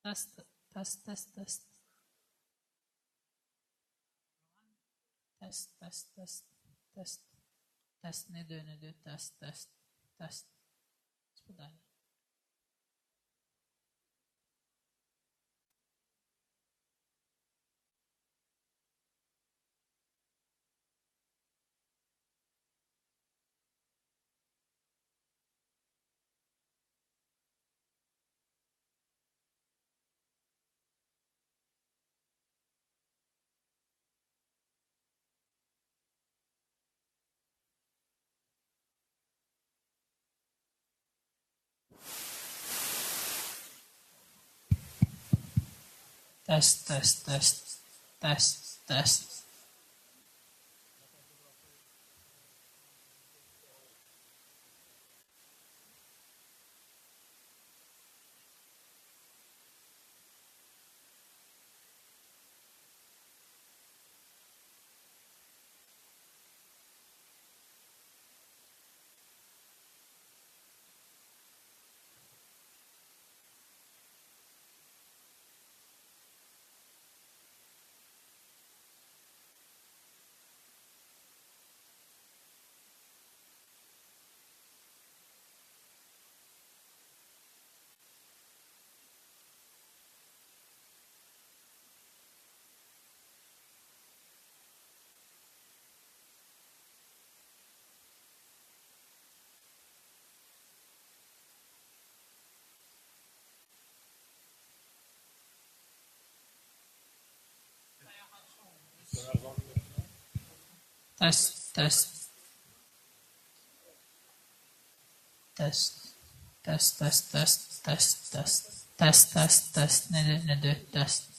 Test, test, test, test, test, test, test, test, test, ne diyor, test, test, test. Spudare. Test, test, test, test, test. Test, test, test, test, test, test, test, test, test, test, test, ne diyor, test.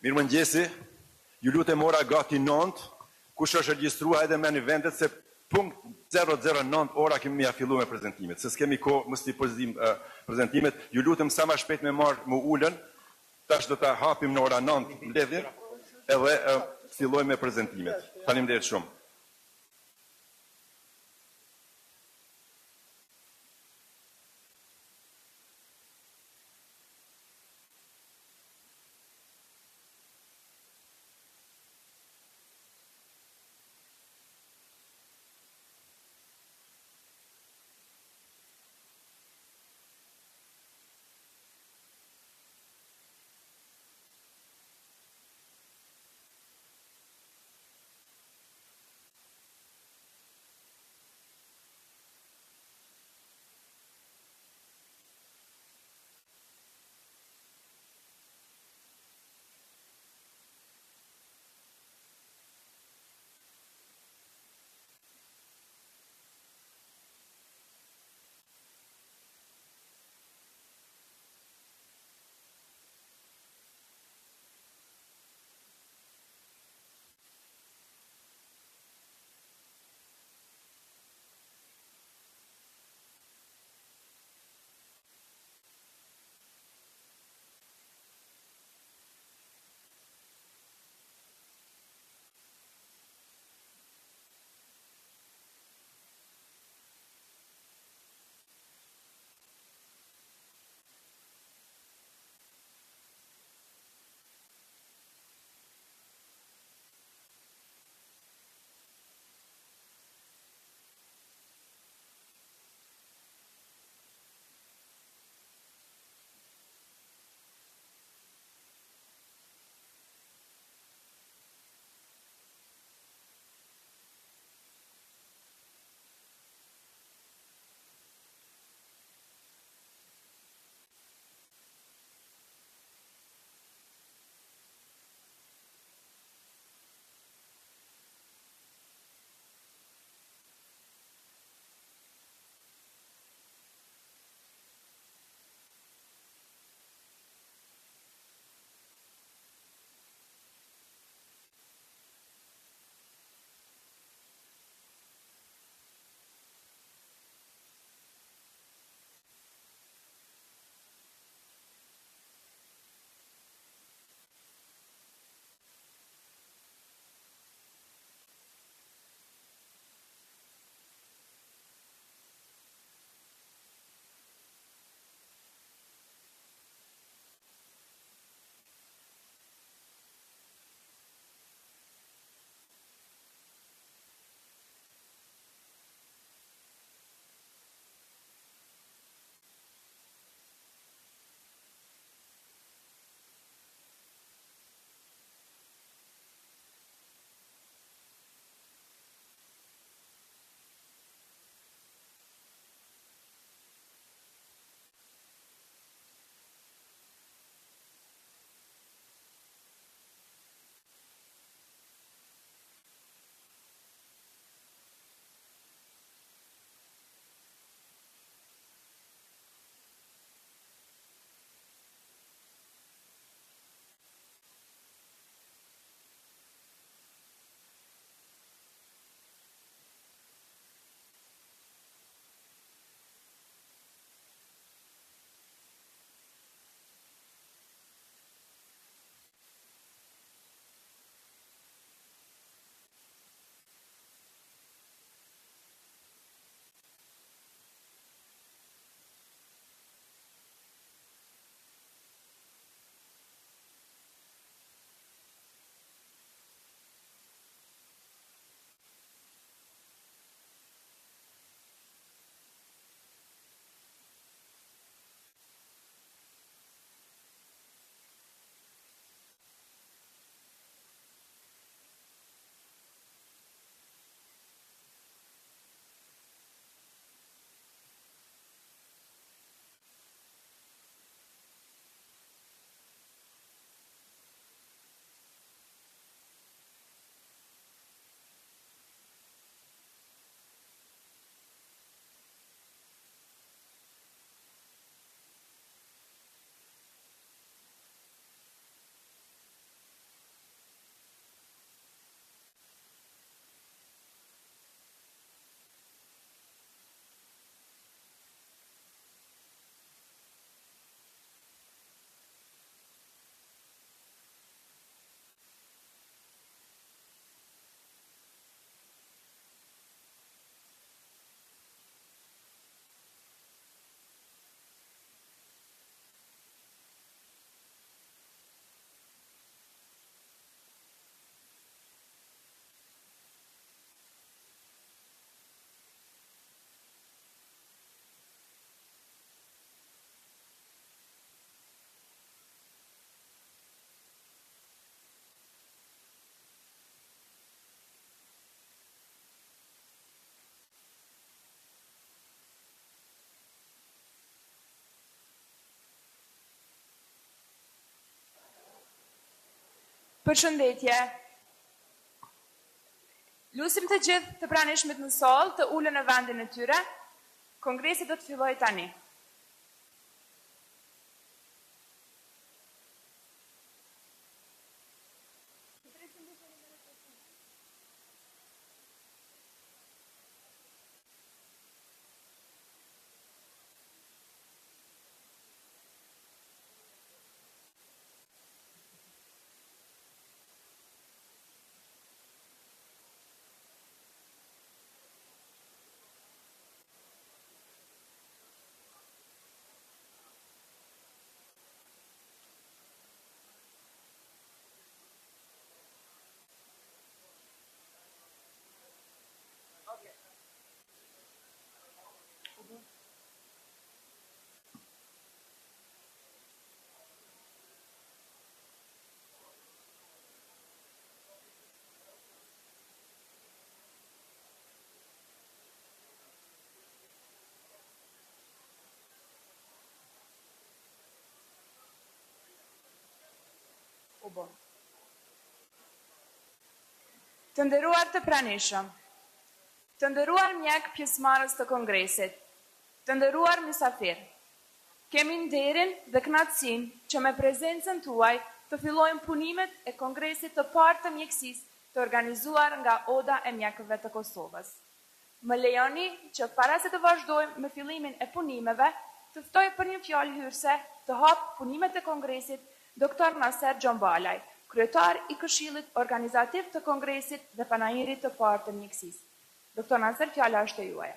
Mirëmëngjesi, ju lutem ora gati 9, kush është regjistrua edhe me një vendet se punkt 009 ora kemi ja fillu me prezentimet. Se s'kemi ko, mos t'i pozim prezentimet, ju lutem sa ma shpejt me marrë më ullën, tash do ta hapim në ora 9 mbledhjen, edhe fillojmë me prezentimet. Faleminderit shumë. Përshëndetje. Lusim të gjithë të pranishmit në sallë, të ulën në vendin e tyre. Kongresi do të fillojë tani. Të nderuar të pranishëm, të nderuar mjek pjesëmarrës të Kongresit, të nderuar mysafir, kemi nderin dhe kënaqësinë që me prezencën tuaj të fillojmë punimet e Kongresit të parë të mjekësisë të organizuar nga Oda e Mjekëve të Kosovës. Më lejoni që para se të vazhdojmë me fillimin e punimeve, të ftoj për një fjalë hyrëse të hap punimet e Kongresit Dr. Naser Gjombalaj, kryetar i Këshillit Organizativ të Kongresit dhe Panairi të Parë të Mjekësisë. Dr. Naser, fjala është e juaja.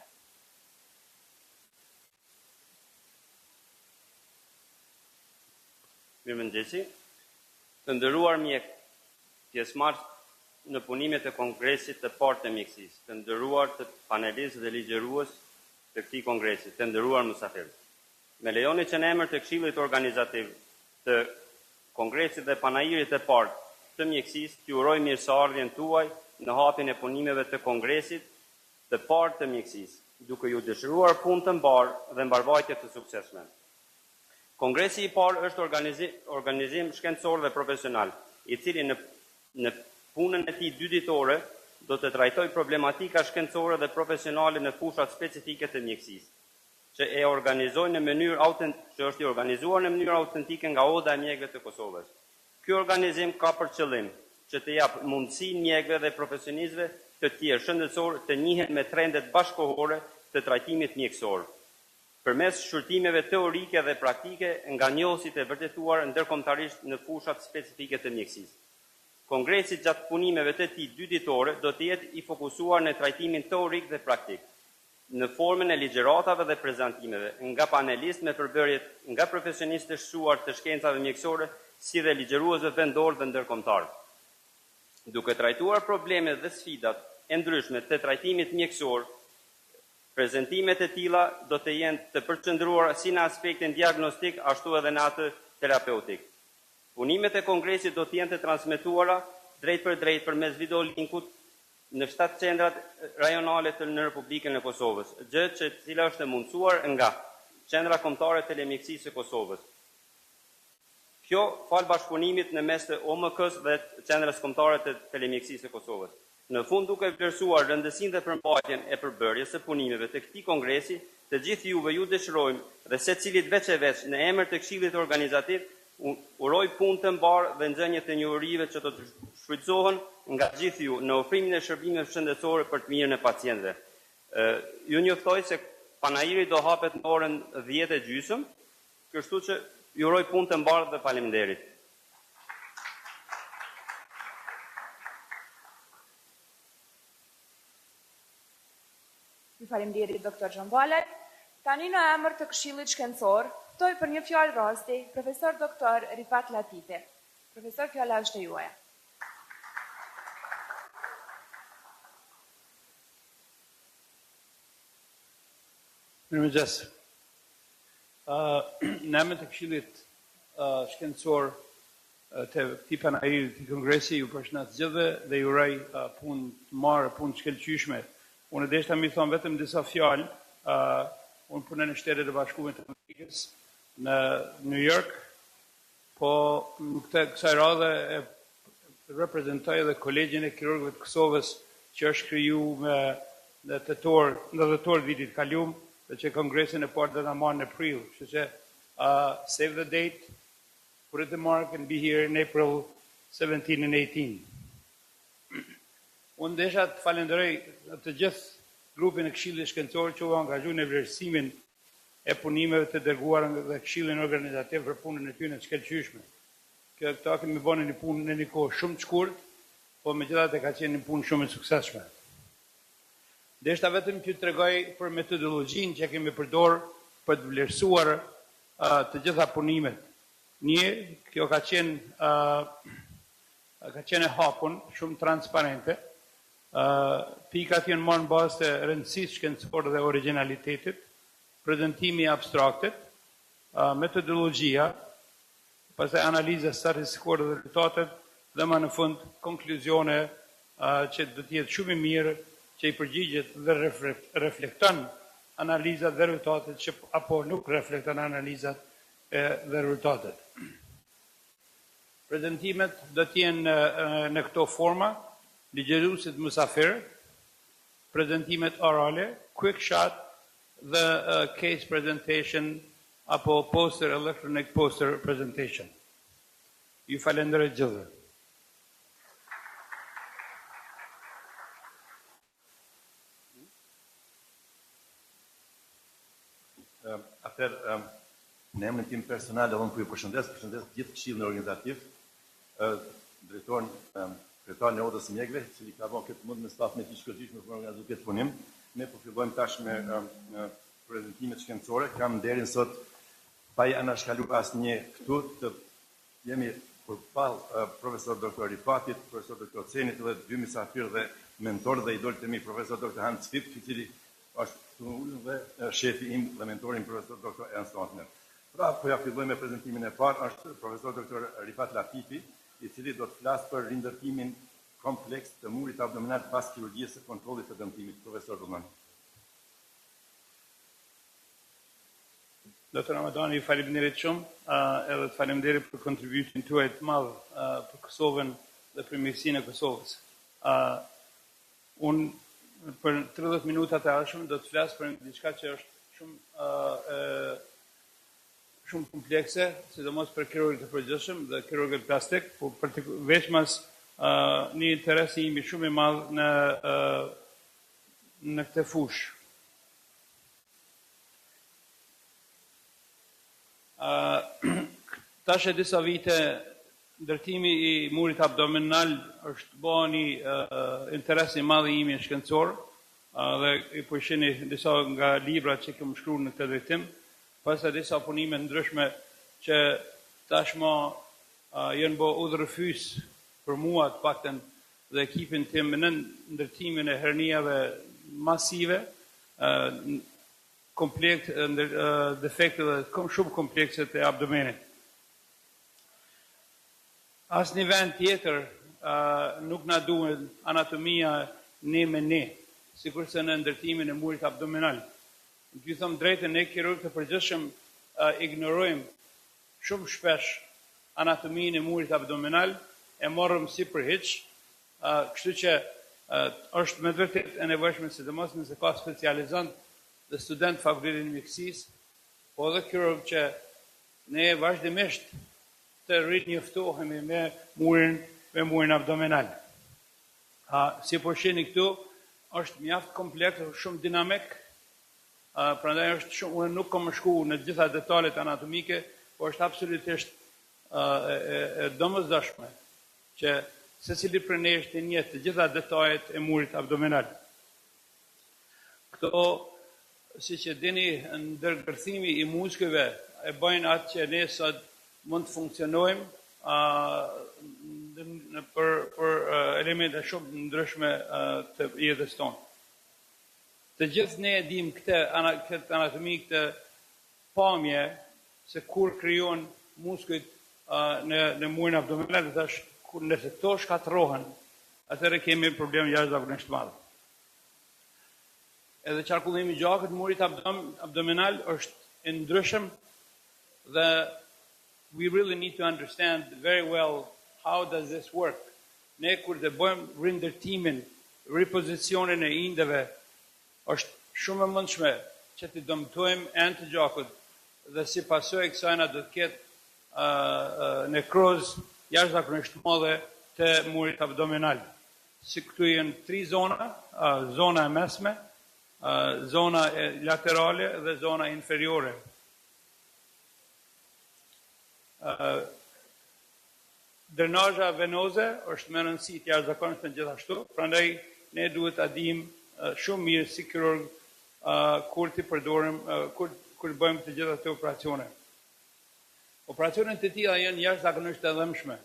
Mirëmëngjesi. Të nderuar mjek, pjesëmarrës në punimet e Kongresit të Parë të Mjekësisë, të nderuar të panelistë dhe ligjërues të këtij kongresi, të nderuar mysafirë. Me lejoni që në emër të Këshillit Organizativ të Kongresit dhe Panairit të Parë të Mjekësisë, t'ju uroj mirëseardhjen tuaj në hapjen e punimeve të Kongresit të Parë të Mjekësisë, duke ju dëshiruar punë të mbarë dhe mbarbajtje të suksesshme. Kongresi i parë është organizim shkencor dhe profesional, i cili në punën e tij dyditore do të trajtoj problematika shkencore dhe profesionale në fushat specifike të mjekësisë, që është i organizuar në mënyrë autentike nga Oda e Mjekëve të Kosovës. Ky organizim ka për qëllim që të jap mundësi mjekëve dhe profesionistëve të tjerë shëndetësor të njihen me trendet bashkëkohore të trajtimit mjekësor, përmes shqyrtimeve teorike dhe praktike nga njohësit e vërtetuar ndërkombëtarisht në fushat specifike të mjekësisë. Kongresi gjatë punimeve të tij dyditore do të jetë i fokusuar në trajtimin teorik dhe praktik, në formën e ligjëratave dhe prezantimeve, nga panelistë me përbërjet nga profesionistë të shquar të shkencave mjekësore, si dhe ligjëruesve vendor dhe ndërkombëtar. Duke trajtuar problemet dhe sfidat e ndryshme të trajtimit mjekësor, prezantimet e tilla do të jenë të përqendruara si në aspektin diagnostik, ashtu edhe në atë terapeutik. Punimet e Kongresit do të jenë të transmetuara drejt për drejt përmes video linkut në 7 qendrat rajonale në Republikën e Kosovës, gjë që cila është e mundësuar nga Qendra Kombëtare të Telemjekësisë së Kosovës. Kjo fal bashkëpunimit në mes të OMK-s dhe Qendrës Kombëtare të Telemjekësisë së Kosovës. Në fund, duke vlerësuar rëndësinë dhe përmbajtjen e përbërjes së punimeve të këtij kongresi, të gjithë juve ju dëshirojmë dhe secilit veç e veç në emër të Këshillit Organizativ uroj punë të mbarë dhe nxënje të njohurive që do të shfrytëzohen nga gjithë ju në ofrimin e shërbimeve shëndetësore për të mirën e pacientëve. Ju njoftoj se Panairi do hapet në orën 10:30, kështu që ju uroj punë të mbarë dhe faleminderit. Ju faleminderit Dr. Gjombalaj. Tani në emër të Këshillit Shkencor, ftoj për një fjalë rasti profesor doktor Rifat Latifi. Profesor, fjala është e juaja. Mirëmëngjes. Në emër të Këshillit Shkencor të këtij Panairi të Kongresi ju përshëndes gjithëve dhe ju uroj punë të mbarë, punë të shkëlqyeshme. Unë desha mi thonë vetëm disa fjalë. Unë punoj në Shtetet e Bashkuara të Amerikës, në New York, po në kësaj radhe e të reprezentoj edhe kolegjin e kirurgëve të Kosovës që është kriju në dhjetor vitit kaluam dhe që kongresin e parë do ta marrë në prill. Kështu që save the date, put the mark and be here in April 17 and 18. Unë desha të falenderoj të gjithë grupin e Këshillit Shkencor që u angazhuar në vlerësimin e punimeve të dërguara nga Këshilli Organizativ për punën e tyre të shkëlqyeshme. Këta kemi bënë një punë në një kohë shumë të shkurt, po megjithatë ka qenë një punë shumë e suksesshme. Deshta vetëm që tregoj për metodologjinë që kemi përdorur për të vlerësuar të gjitha punimet. Kjo ka qenë e hapun, shumë transparente. Pikat janë marrë në bazë të rëndësisë shkencore dhe originalitetit, prezantimi i abstraktit, metodologjia, pastaj analiza statistikore dhe rezultatet dhe më në fund konkluzione që do të jetë shumë i mirë që i përgjigjet dhe reflekton analizat dhe rezultatet që apo nuk reflekton analizat dhe rezultatet. Prezantimet do të jenë në këto forma: ligjëruesit mysafir, prezantimet orale, quick shot dhe case presentation apo electronic poster presentation. Ju falenderoj gjithë. Atëherë, në emrin tim personal, edhe unë po ju përshëndes gjithë këshillin organizativ, drejtorin kryetar në Odës Mjekëve, i cili ka bërë këtë mund me staf me të shkëlqyeshme për organizuar këtë punim. Ne po fillojmë tash me prezantimet shkencore. Kam nderin sot pa i anashkaluar asnjë këtu të jemi përpall profesor doktor Rifatit, profesor doktor Cenit dhe dy mysafir dhe mentor dhe idol të mi profesor doktor Hans Fip, i cili është dhe shefi im dhe mentori im profesor doktor Ernst Antner. Pra, po ja filloj me prezantimin e parë, është profesor doktor Rifat Latifi, i cili do të flasë për rindërtimin kompleks të murit abdominal pas kirurgjisë së kontrollit të dëmtimit. Profesor Ruman. Dr. Ramadani, faleminderit shumë, edhe të faleminderit për kontributin tuaj të madh për Kosovën dhe për mjekësinë e Kosovës. Unë për 30 minuta të ardhshme do të flas për diçka që është shumë komplekse, sidomos për kirurgët e përgjithshëm dhe kirurgët plastik, por veç mas një interes i imi shumë i madh në këtë fushë. Tash e disa vite ndërtimi i murit abdominal është bërë një interes i madh i imi shkencor dhe i po shihni disa nga librat që kam shkruar në këtë drejtim. Pas e disa punime ndryshme që tashmë janë bërë udhërfys për mua të paktën dhe ekipin tim në ndërtimin e herniave masive, defekte dhe shumë komplekse të abdomenit. Asë një vend tjetër nuk na duhet anatomia ne me ne, sikurse në ndërtimin e murit abdominal. Ju them drejtën, ne kirurgët e përgjithshëm ignorojmë shumë shpesh anatominë e murit abdominal, e morëm si për hiç, kështu që është me vërtet e nevojshme sidomos nëse ka specializant dhe student fakultetin e mjekësisë, po edhe kirurg që ne vazhdimisht të rinjoftohemi me murin abdominal. Si po shihni këtu, është mjaft kompleks, shumë dinamik. Prandaj është shumë, unë nuk kam shku në gjitha detalet anatomike, por është absolutisht domosdoshme që secili prej nesh të njeh të gjitha detajet e murit abdominal. Këto, siç e dini, ndërgërthimi i muskujve e bëjnë atë që ne sot mund të funksionojmë për elemente shumë ndryshme të jetës tonë. Të gjithë ne e dim këtë anatomi, këtë pamje, se kur krijon muskujt në murin abdominal, nëse to shkatërrohen, atëherë kemi problem jashtëzakonisht të madh. Edhe qarkullimi i gjakut murit abdominal është i ndryshëm dhe we really need to understand very well how does this work. ne kur të bëjmë rindërtimin, ripozicionin e indeve, është shumë e mundshme që të dëmtojmë enë të gjakut dhe si pasojë e kësajna do të ketë nekroz jashtëzakonisht madhe të murit abdominal. Si këtu janë 3 zona, zona e mesme, zona laterale dhe zona inferiore. Drenazha venoze është me rëndësi të jashtëzakonshme gjithashtu, prandaj ne duhet ta dimë shumë mirë si kirurg kur të përdorim kur bëjmë të gjitha këto operacione. Operacionet të tilla janë jashtëzakonisht të dhëmshme.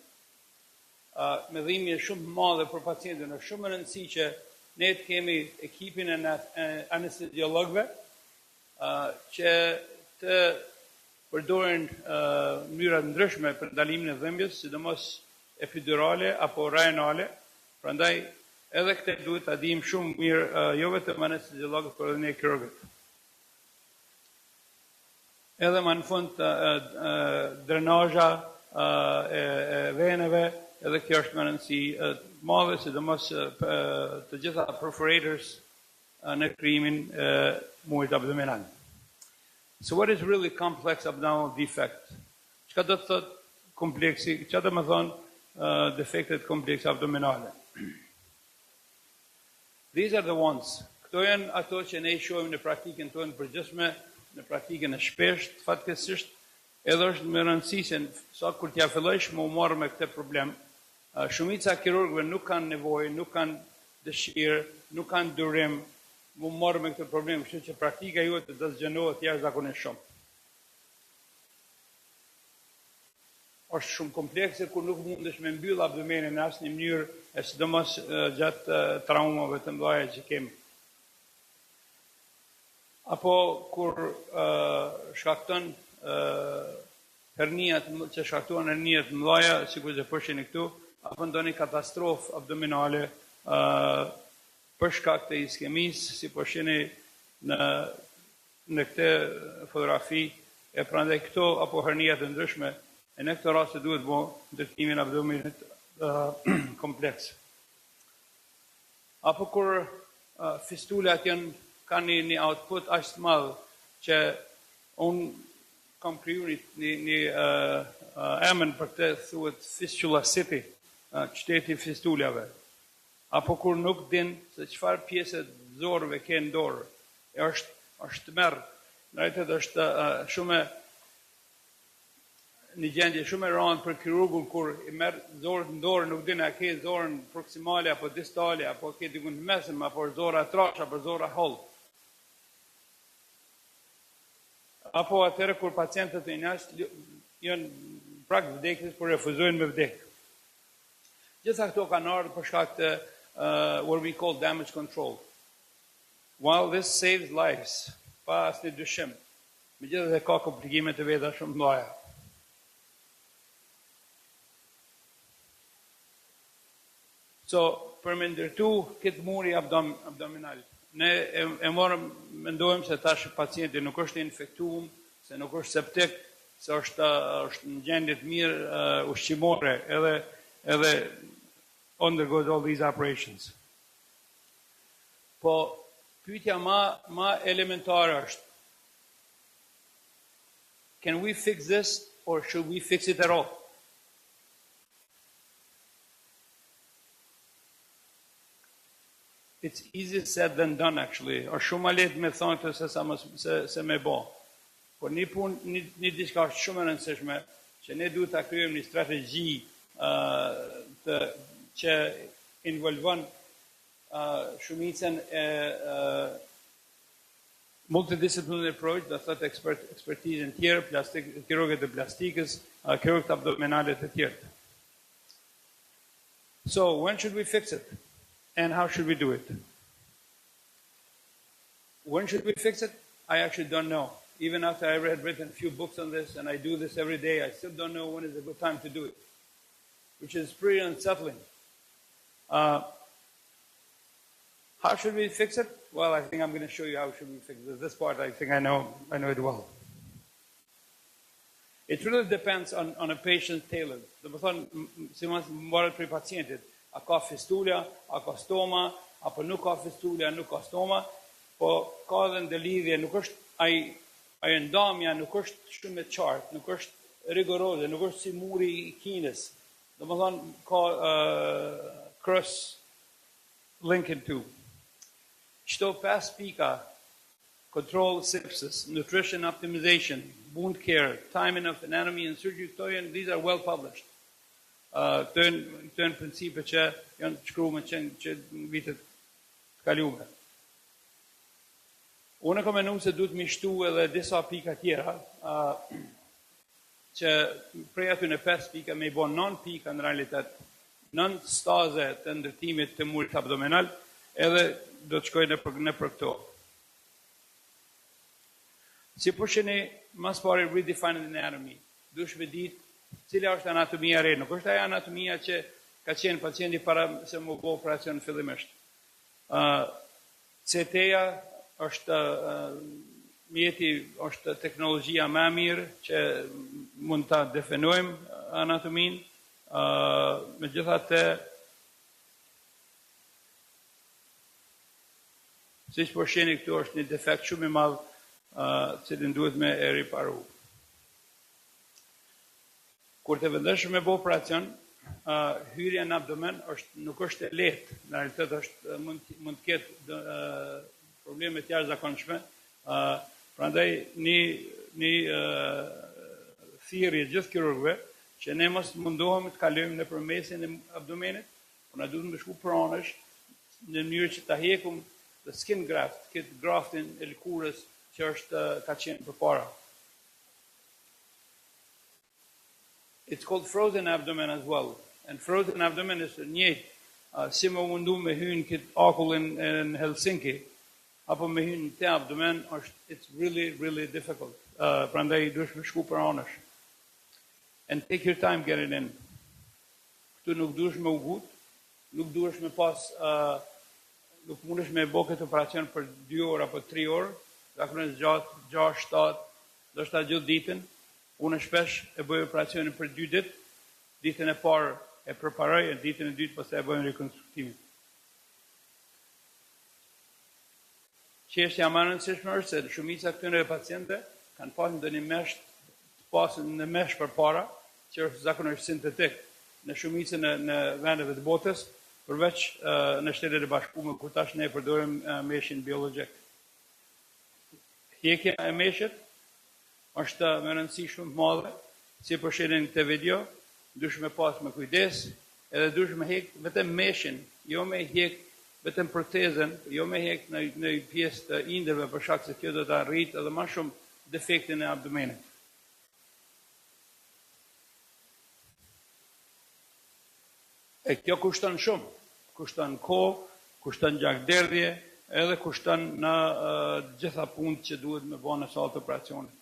Me dhimbje shumë të madhe për pacientin, është shumë e rëndësishme që ne të kemi ekipin e anesteziologëve që të përdorin mënyra të ndryshme për ndalimin e dhimbjes, sidomos epidurale apo renale. Prandaj edhe këtë duhet ta dimë shumë mirë, jo vetëm anesteziologët, por edhe ne kirurgët. Edhe më në fund drenazha e veneve, edhe kjo është me rëndësi madhe, sidomos të gjitha perforators në krijimin e murit abdominal. So what is really complex abdominal defect? Çka do të thotë kompleksi, çka do të thonë defektet komplekse abdominale? These are the ones. Këto janë ato që ne i shohim në praktikën tonë përgjithshme, në praktikën e shpeshtë, fatkeqësisht, edhe është me rëndësi se sa kur t'ja fillojsh më u marrë me këtë problem, shumica e kirurgëve nuk kanë nevojë, nuk kanë dëshirë, nuk kanë durim më marrë me këtë problem, kështu që praktika jote do të zgjenohet jashtëzakonisht shumë. Është shumë komplekse kur nuk mundesh me mbyll abdomenin në asnjë mënyrë, e sidomos gjatë traumave të mëdha që kemi. Apo kur shkakton herniat që shkaktuan herniat të mëdha, sikur që po shihni këtu, apo ndonjë katastrofë abdominale për shkak të iskemisë, si po shihni në këtë fotografi, e prandaj këto apo hernia të ndryshme, e në këtë rast duhet bo ndërtimin abdominit kompleks. Apo kur fistulat kanë një output aq të madh që unë kam kriju një emën për këtë, thuhet Fistula City, qyteti i fistulave. Apo kur nuk din se çfarë pjesë të zorëve ke në dorë, është merr, ndërtet është shumë një gjendje shumë e rëndë për kirurgun kur i merr zorën në dorë, nuk din a ke zorën proksimale apo distale, apo ke diku në mesëm, apo zora trash apo zora holl. Apo atëherë kur pacientët e jashtë janë prak vdekjes, por refuzojnë me vdekje. Gjitha këto kanë ardhur për shkak të what we call damage control. While this saves lives, pa asnjë dyshim, megjithatë ka komplikime të veta shumë të mëdha. So, për me ndërtu këtë muri abdominal, ne e morëm, mendojmë se tash pacienti nuk është infektuar, se nuk është septik, se është në gjendje të mirë ushqimore, edhe undergoes all these operations. Po, pyetja ma elementare është, can we fix this or should we fix it at all? It's easier said than done, actually. Është shumë ma lehtë me thonë se me bo. Por një diçka është shumë e rëndësishme, që ne duhet ta kryejmë një strategji që involvon shumicën e multidisciplinary approach, do thotë ekspertizën tjerë, kirurgët e plastikës, kirurgët abdominale të tjerë. So, when should we fix it? And how should we do it? When should we fix it? I actually don't know. Even after I had written a few books on this, and I do this every day, I still don't know when is a good time to do it, which is pretty unsettling. How should we fix it? Well, I think I'm going to show you how should we fix it. This part, I think I know it well. It really depends on a patient tailored. Do të thonë, si mos mbaret për pacientit, a ka fistula, a ka stoma, apo nuk ka fistula, nuk ka stoma, po ka dhe ndëlidhje, nuk është ai ndamja nuk është shumë e qartë, nuk është rigoroze, nuk është si muri i Kinës. Domethënë ka cross linking to. Çdo 5 pika: control sepsis, nutrition optimization, wound care, timing of anatomy and surgery, these are well published. Këto janë principe që janë shkruar që në vitet të kaluara. Unë kam menuar se duhet më shtu edhe disa pika tjera, që prej aty në 5 pika me I bon 9 pika në realitet, 9 staze të ndërtimit të murit abdominal, edhe do të shkoj në për këto. Si përshini, mas pari redefining anatomy, dush me ditë cila është anatomia re, nuk është aja anatomia që ka qenë pacienti para se më bo operacion fillimisht. CT-ja është mjeti, është teknologjia më e mirë që mund ta definojmë anatomin, megjithatë siç po shihni këtu është një defekt shumë I madh, cilin duhet me e riparu. Kur të vendesh me bë operacion, hyrja në abdomen nuk është e lehtë, në realitet është mund të ketë probleme të jashtëzakonshme. Prandaj një thirrje gjithë kirurgëve që ne mos mundohemi të kalojmë nëpër mesin e abdomenit, por na duhet të shku pranesh në mënyrë që ta hekum the skin graft, këtë graftin e lëkurës që ka qenë përpara. It's called frozen abdomen as well. And frozen abdomen is njëjtë, si më mundu me hyn këtë akullin në Helsinki, apo me hyn të abdomen, it's really, really difficult. Prandaj duhesh me shku pranesh. And take your time getting in. Këtu nuk duhesh me ugut, nuk duhesh me pas, nuk mundesh me bo këtë operacion për 2 orë apo 3 orë, zakonisht gjatë 6, 7, do shta gjithë ditën. Unë shpesh e bëj operacionin për 2 ditë, ditën e parë e përparoj, e ditën e dytë pastaj e bëjmë rekonstruktimin. Çështja më e rëndësishme është se shumica këtyre pacientëve kanë pasur ndonjë mesh të pasur në mesh përpara, që është zakonisht sintetik në shumicën në vendeve të botës, përveç në Shtetet e Bashkuara ku tash ne përdorim meshin biologjik. Hjekja e meshit është me rëndësi shumë të madhe, si po shihni në këtë video, dush me pas me kujdes, edhe dush me hek vetëm meshin, jo me hek vetëm protezën, jo me hek në pjesë të indërve për shkak se kjo do ta rritë edhe më shumë defektin e abdomenit. E kjo kushton shumë, kushton kohë, kushton gjakderdhje, edhe kushton në gjitha punët që duhet me bënë në salë të operacionit.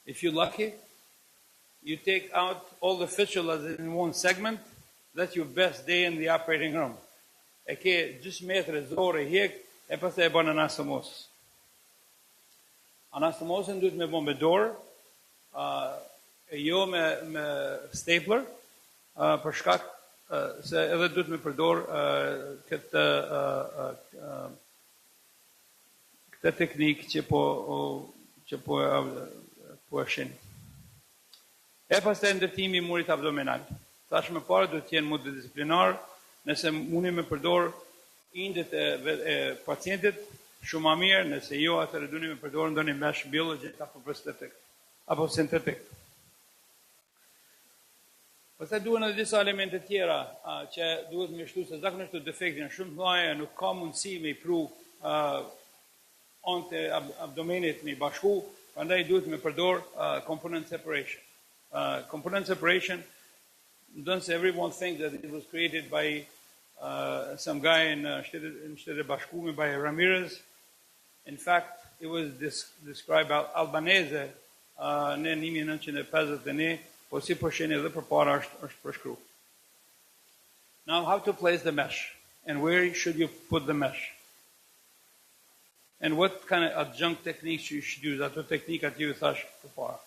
If you're lucky, you take out all the fistulas in one segment, that's your best day in the operating room. E ke gjysmë metre zore hjek, e pastaj e bën anastomos. Anastomosin duhet me bën me dorë, jo me stapler, për shkak se edhe duhet me përdor këtë teknikë që po e shini. E pastaj ndërtimi I murit abdominal. Tash më parë duhet të jenë multidisiplinar, nëse mundi me përdor indet e pacientit shumë më mirë, nëse jo atëherë duhet me përdor ndonjë mesh biologjik apo prostetik apo sintetik. Pastaj duhen edhe disa elemente tjera që duhet me shtu se zakonisht të defektin shumë të mëdha, nuk ka mundësi me I pru ante abdomenit me I bashku, prandaj duhet me përdor component separation. Component separation, don't everyone think that it was created by some guy in Shtetet e Bashkuara by Ramirez. In fact, it was described Albanese në 1951, po si po shihni edhe përpara është përshkruar. Now, how to place the mesh and where should you put the mesh? And what kind of adjunct techniques you should use? Ato teknikat që ju thash përpara.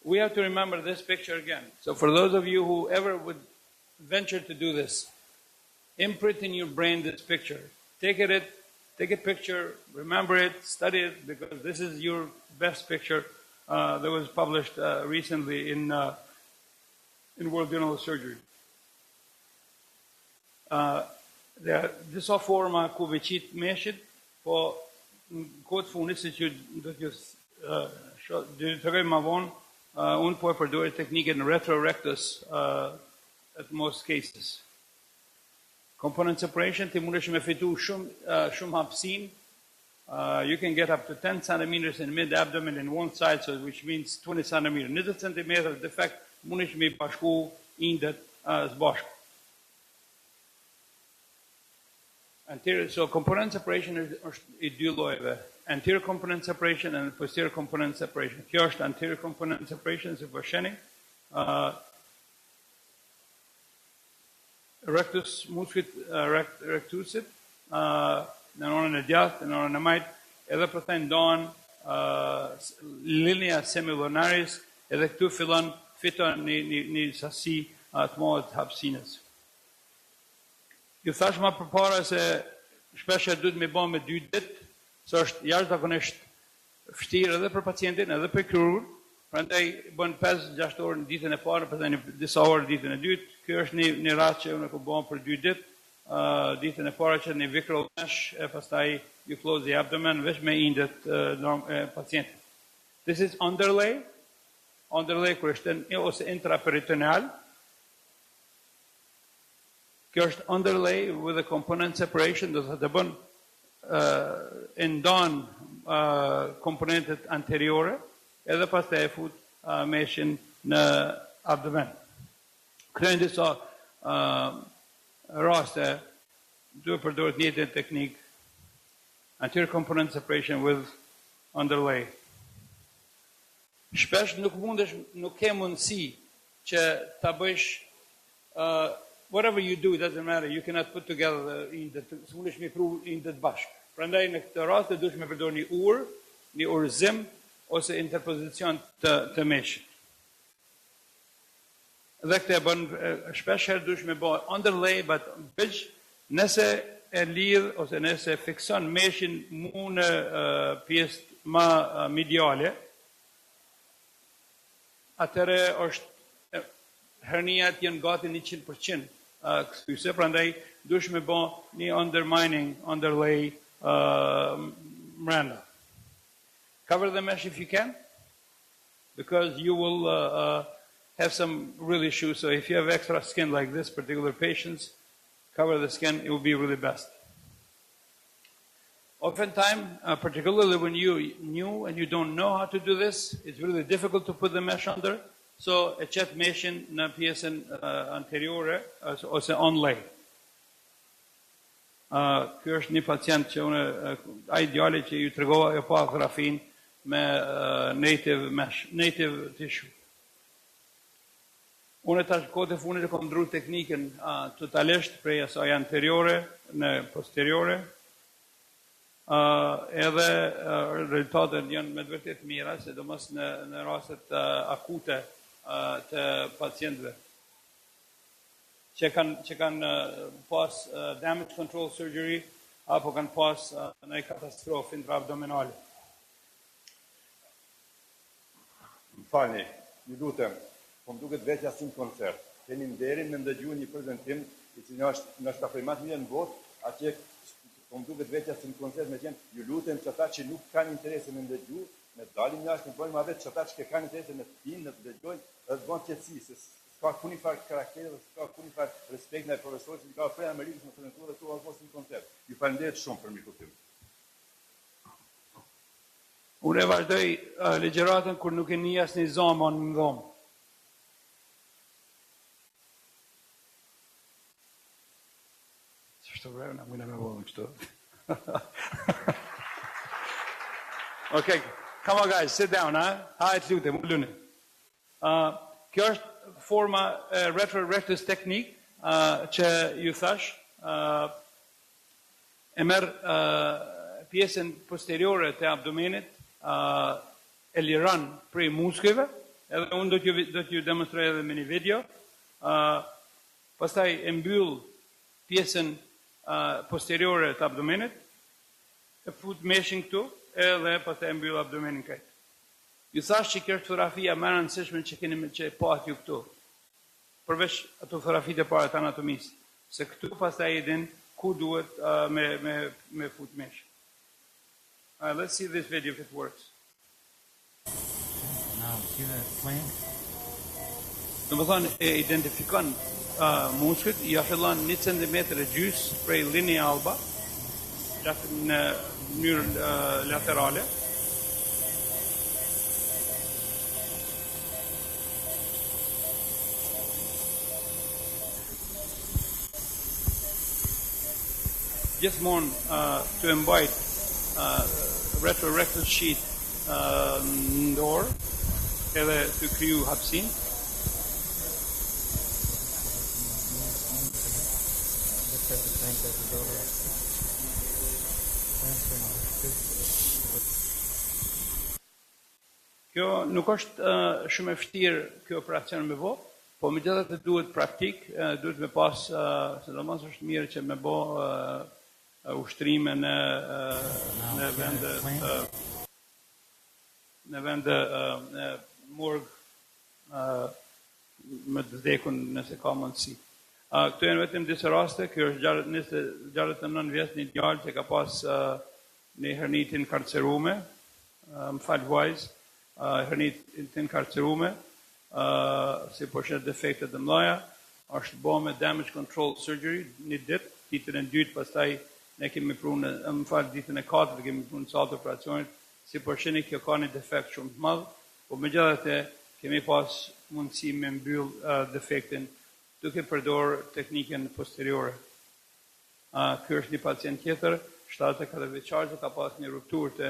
we have to remember this picture again. So for those of you who ever would venture to do this, imprint in your brain this picture. Take a picture, remember it, study it, because this is your best picture that was published recently in World Journal of Surgery. Disa forma ku veçit meshit, po në kohët funit, si që do t'ju tregoj ma vonë, unë po e përdoj teknikën retrorectus at most cases. Component separation, ti mundesh me fitu shumë hapësin. You can get up to 10 centimeters in mid-abdomen in one side, so which means 20 centimeters. 20 centimeters defect, mundesh me bashku indet zbashku. Anterior, so component separation është I dy llojeve. Anterior component separation and posterior component separation. Kjo është anterior component separation, si po sheni. Rectus muskit rectusit, në anën e djathtë, në anën e majtë, edhe përthej ndohen linea semilunaris, edhe këtu fillon fiton një sasi të madhe të hapësinës. Ju thash më përpara se shpesh duhet me bë me 2 ditë, se është jashtëzakonisht vështirë edhe për pacientin, edhe për kirurgun. Prandaj bën 5-6 orë në ditën e parë, pastaj disa orë ditën e dytë. Ky është një rast që unë e bën për 2 ditë. Ditën e parë që një vicral mesh, e pastaj you close the abdomen veç me indet pacientit. This is underlay. Underlay kur është ose intraperitoneal. Kjo është underlay with a component separation, do të bën ndan komponentet anteriore, edhe pastaj e fut meshin në abdomen. Krejnë disa raste, duhet përdorët njëjtën teknik, anterior component separation with underlay. Shpesh nuk ke mundësi që ta bësh whatever you do, it doesn't matter. You cannot put together s'mundesh me pru indet bashkë. Prandaj në këtë rast duhesh me përdor një urëzim ose interpozicion të meshit. Dhe këtë e bën shpesh herë duhesh me bë underlay, but veç nëse e lidh ose nëse fikson meshin mu në pjesë më mediale, atëre është herniat janë gati 100%. Kësyse, prandaj duhesh me bë një underlay mrenda. Cover the mesh if you can, because you will have some real issues. So if you have extra skin like this particular patients, cover the skin, it will be really best. Oftentimes, particularly when you're new and you don't know how to do this, it's really difficult to put the mesh under. So e qet meshin në pjesën anteriore ose onlay. Ky është një pacient që unë ai djali që ju tregova e pa grafin me native mesh, native tissue. Unë tash kohët e fundit e kam ndrur teknikën totalisht prej asaj anteriore në posteriore. Edhe rezultatet janë me të vërtetë mira, sidomos në rastet akute të pacientëve që kanë pas damage control surgery apo kanë pas në katastrofë intraabdominale. Më falni, ju lutem, po më duket veçja si në koncert. Keni nderin me ndëgju një prezantim I cili në është prej më të mirë në botë, atje po më duket veçja si në koncert me qenë, ju lutem që ata që nuk kanë interese me ndëgju, me dalim jashtë në bëjmë avet që ata që kanë interese me të pinë, në të dëgjojnë, dhe të bënë qetësi, se s'ka kuni farë karaktere, dhe s'ka kuni farë respekt në profesorët, që ka prej Amerikës në prezentuar dhe tu almos në koncert. Ju falenderit shumë për mikuptim. Unë e vazhdoj ligjëratën kur nuk e një asnjë zonë në dhomë. Ç'është vrejnë, na mujna me volën kështu. Okay, come on guys, sit down, hajt lutem, uluni. Kjo është forma retrorectus technique që ju thash, e merr pjesën posteriore të abdomenit, e liron prej muskujve, Edhe unë do t'ju demonstroj edhe me një video. Pastaj e mbyll pjesën posteriore të abdomenit, e fut meshin këtu, edhe pastaj e mbyll abdomenin këtë. Ju thash që kjo është fotografia më e rëndësishme që keni që pat ju këtu. Përveç ato fotografitë e para të anatomisë, se këtu pastaj e din ku duhet me fut mesh. Let's see this video if it works. Now, see the flame? Në më thonë, e identifikon muskët, ja fillon 1 cm e gjys prej linja alba, në mënyrë laterale. Gjithmonë të e mbajt retrorectal sheath në dorë, edhe të kriju hapsin. Kjo nuk është shumë e vështirë kjo operacion me bë, po megjithatë duhet praktik, duhet me pas, sidomos është mirë që me bë ushtrime në vende morg me të vdekun nëse ka mundësi. Këtu janë vetëm disa raste, kjo është 69 vjeç një djalë që ka pas një hernitin karcerume, më fal vajzë, hernitin karcerume, si po shet defekte të mëdha, është bë me damage control surgery një ditë, ditën e dytë pastaj ne kemi prunë, më fal ditën e katërt kemi prunë saltë operacionit, si po shihni kjo ka një defekt shumë të madh, po megjithatë kemi pas mundësi me mbyll defektin duke përdor teknikën posteriore. Ky është një pacient tjetër, 74 vjeçar që ka pas një rupturë të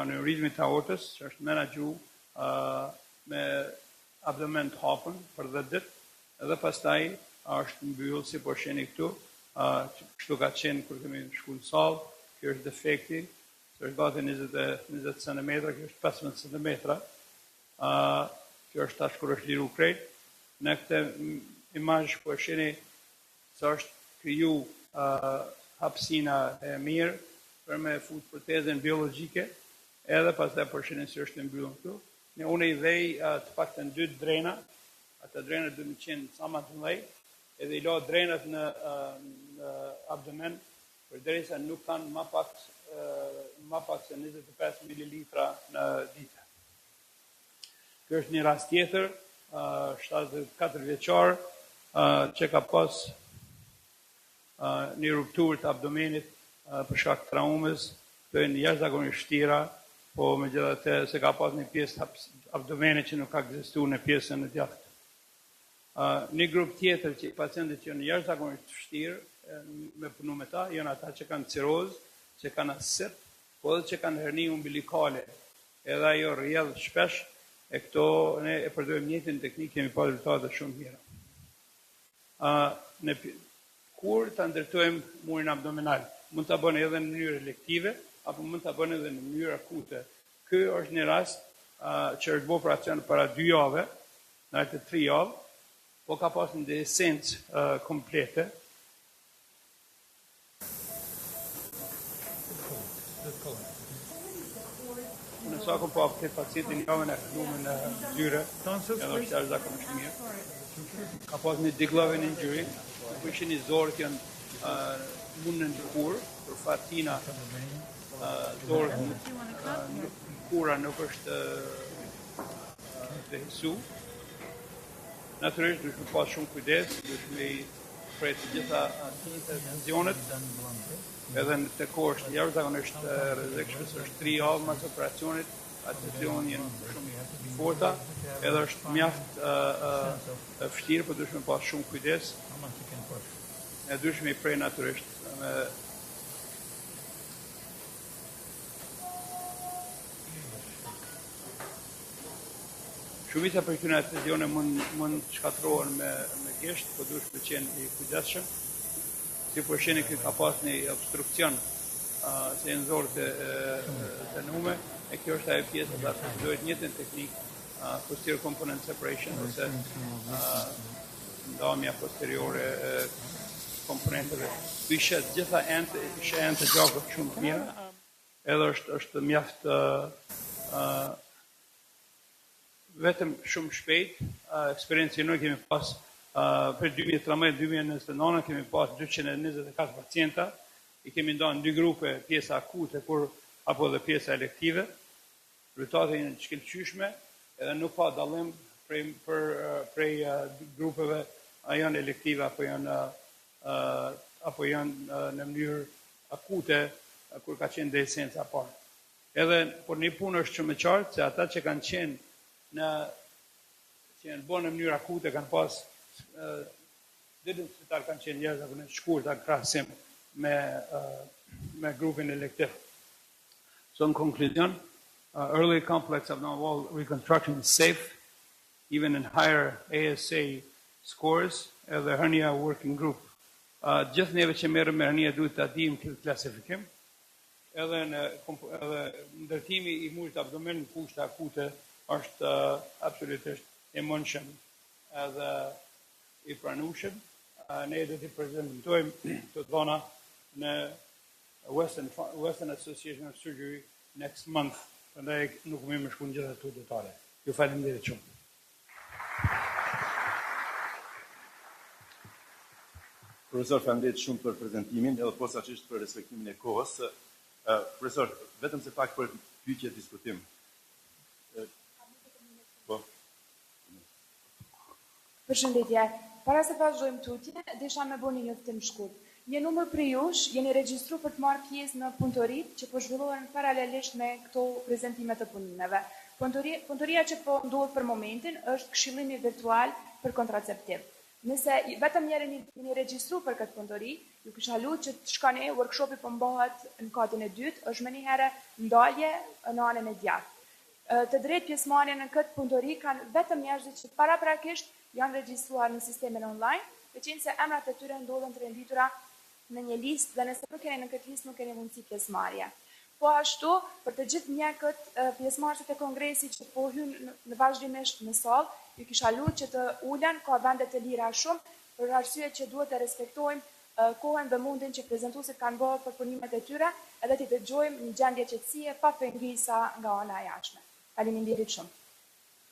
aneurizmit të aortës, që është menaxhu me abdomen të hapur për 10 ditë, edhe pastaj është mbyll si po shihni këtu, kështu ka qenë kur kemi shku në sallë, kjo është defekti, që është gati 20 cm, kjo është 15 cm, kjo është tash kur është liru krejt. Në këtë imazh po shihni se është kriju hapësina e mirë për me fut protezën biologjike, edhe pastaj po shihni se është mbyllur këtu. Ne unë i vej të paktën 2 drena, ata drena duhen të qenë sa më të mëdha, edhe i lo drenat në abdomen, përderisa nuk kanë më pak se 25 ml në ditë. Kjo është një rast tjetër, 74 vjeçar, që ka pas një rupturë të abdomenit për shkak të traumës, këto janë jashtëzakonisht vështira, po megjithatë se ka pas një pjesë abdomenit që nuk ka ekzistuar në pjesën e djathtë. Një grup tjetër që pacientët që janë jashtëzakonisht vështirë me punu me ta, janë ata që kanë cirozë, që kanë asit, po edhe që kanë herni umbilikale. Edhe ajo rrjedh shpesh, e këto ne e përdorim njëjtin teknikë, kemi pasur rezultate shumë mira. Kur ta ndërtojmë murin abdominal, mund ta bëni edhe në mënyrë elektive, apo mund ta bëni edhe në mënyrë akute. Ky është një rast që është bërë operacion para 2 javë, në 3 javë, po ka pas një esencë komplete. Në sa kom po këtë pacientin javën e fillume në zyre, edhe është jashtëzakonisht mirë. Ka pas një degloving injury, ku ishin një zorë që janë mund në ndëkur, për fatina zorë kura nuk është të hisu. Natyrisht duhet me pas shumë kujdes, duhet me i prej të gjitha tensionet, edhe në të kohë është jashtëzakonisht rrezikshme, është 3 javë mas operacionit, atë tensionet janë shumë forta, edhe është mjaft vështirë, por duhet me pas shumë kujdes. E duhet me i prej natyrisht me shumica për këtyre tensione mund shkatërrohen me gisht, po duhet të qenë i kujdesshëm. Si po shihni që ka pas një obstruksion se në zorë të nume, e kjo është ajo pjesë që përdojt njëtën teknikë posterior component separation ose ndamja posteriore e komponenteve. Ishe gjitha ishe ente gjakut shumë të mira, edhe është mjaft vetëm shumë shpejt, eksperiencë nuk kemi pas për 2013-2029 kemi pas 224 pacienta, I kemi ndonë 2 grupe, pjesa akute apo dhe pjesa elektive, rezultatet janë të shkëlqyeshme, edhe nuk ka dallim prej grupeve a janë elektive apo janë në mënyrë akute kur ka qenë dhe esenca parë. Edhe por një punë është shumë e qartë se ata që kanë qenë që janë bërë në mënyrë akute kanë pas ditën në spital kanë qenë njerëz apo në shkurtë në krahasim me grupin elektiv. So in conclusion, early complex abdominal wall reconstruction is safe, even in higher ASA scores, the hernia working group. Gjithë neve që merrem me hernia duhet ta dimë këtë klasifikim. Edhe ndërtimi I murit abdomen në kushte akute është absolutisht I mundshëm edhe I pranueshëm. Ne do t'i prezantojmë të dhona në Western Association of Surgery next month. Prandaj nuk më shkon gjithë ato detale. Ju faleminderit shumë. Profesor, faleminderit shumë për prezantimin, edhe posaçërisht për respektimin e kohës. Profesor, vetëm se pak për pyetje diskutim. Po. Përshëndetje. Para se vazhdojmë tutje, desha me bëni një njoftim shkurt. Një numër për jush jeni regjistruar për të marrë pjesë në punëtoritë që po zhvillohen paralelisht me këto prezantime të punimeve. Punëtoria që po ndodh për momentin është këshillimi virtual për kontraceptiv. Nëse vetëm jeni regjistruar për këtë punëtori, ju kisha lutur që të shkoni workshopi po mbahet në katën e dytë, është më një herë ndalje në anën e djathtë. Të drejtë pjesëmarrje në këtë punëtori kanë vetëm njerëzit që paraprakisht janë regjistruar në sistemin online, veçanëse emrat e tyre ndodhen të renditura në një listë dhe nëse nuk keni në këtë listë nuk keni mundësi pjesëmarrje. Po ashtu, për të gjithë mjekët pjesëmarrësit e kongresit që po hynë në vazhdimisht në sallë, ju kisha lutur që të ulen, ka vende të lira shumë, për arsye që duhet të respektojmë kohën dhe mundin që prezantuesit kanë bërë për punimet e tyre, edhe t'i dëgjojmë në gjendje qetësie pa pengesa nga ana e jashtme. Faleminderit shumë.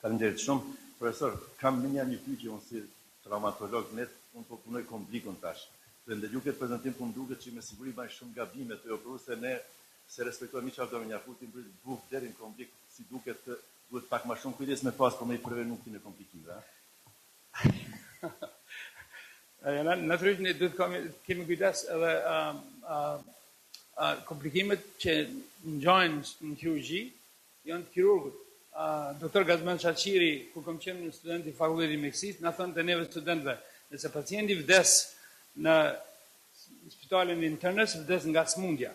Faleminderit shumë. Profesor, kam një pyetje unë si traumatolog, unë po punoj komplikun tash. Dhe ndëgju këtë prezantim po më duket që me siguri bën shumë gabime të ofruar se ne se respektojmë çfarë do të më jafuti mbrit buk deri në komplik, si duket duhet pak më shumë kujdes me pas për me I prevenu këtyn e komplikimeve, ha? Natyrisht ne duhet kemi kujdes edhe komplikimet që ngjajnë në kirurgji janë të kirurgut. Doktor Gazman Shaqiri, kur kam qenë student I fakultetit I Mjekësisë, na thonë të neve studentëve, nëse pacienti vdes në spitalin internes, vdes nga smundja.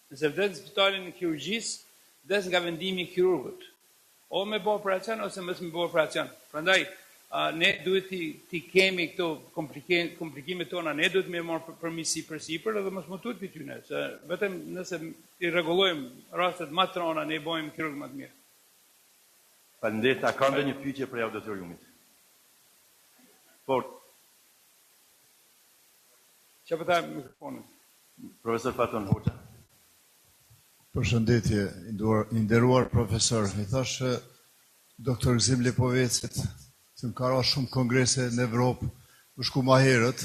Nëse vdes në spitalin e kirurgjisë, vdes nga vendimi I kirurgut. O me bë operacion ose mos me bë operacion. Prandaj ne duhet ti kemi këto komplikimet tona, ne duhet me marr përmirësi përsipër edhe mos më tut pi tyne, se vetëm nëse I rregullojmë rastet më të rënda ne bëjmë kirurg më të mirë. Faleminderit, a ka ndonjë pyetje për auditoriumit? Por Çfarë mikrofonin? Profesor Faton Hoxha. Përshëndetje, I nderuar profesor. I thash doktor Gzim Lipovecit, se më ka rënë shumë kongrese në Evropë, u shku më herët,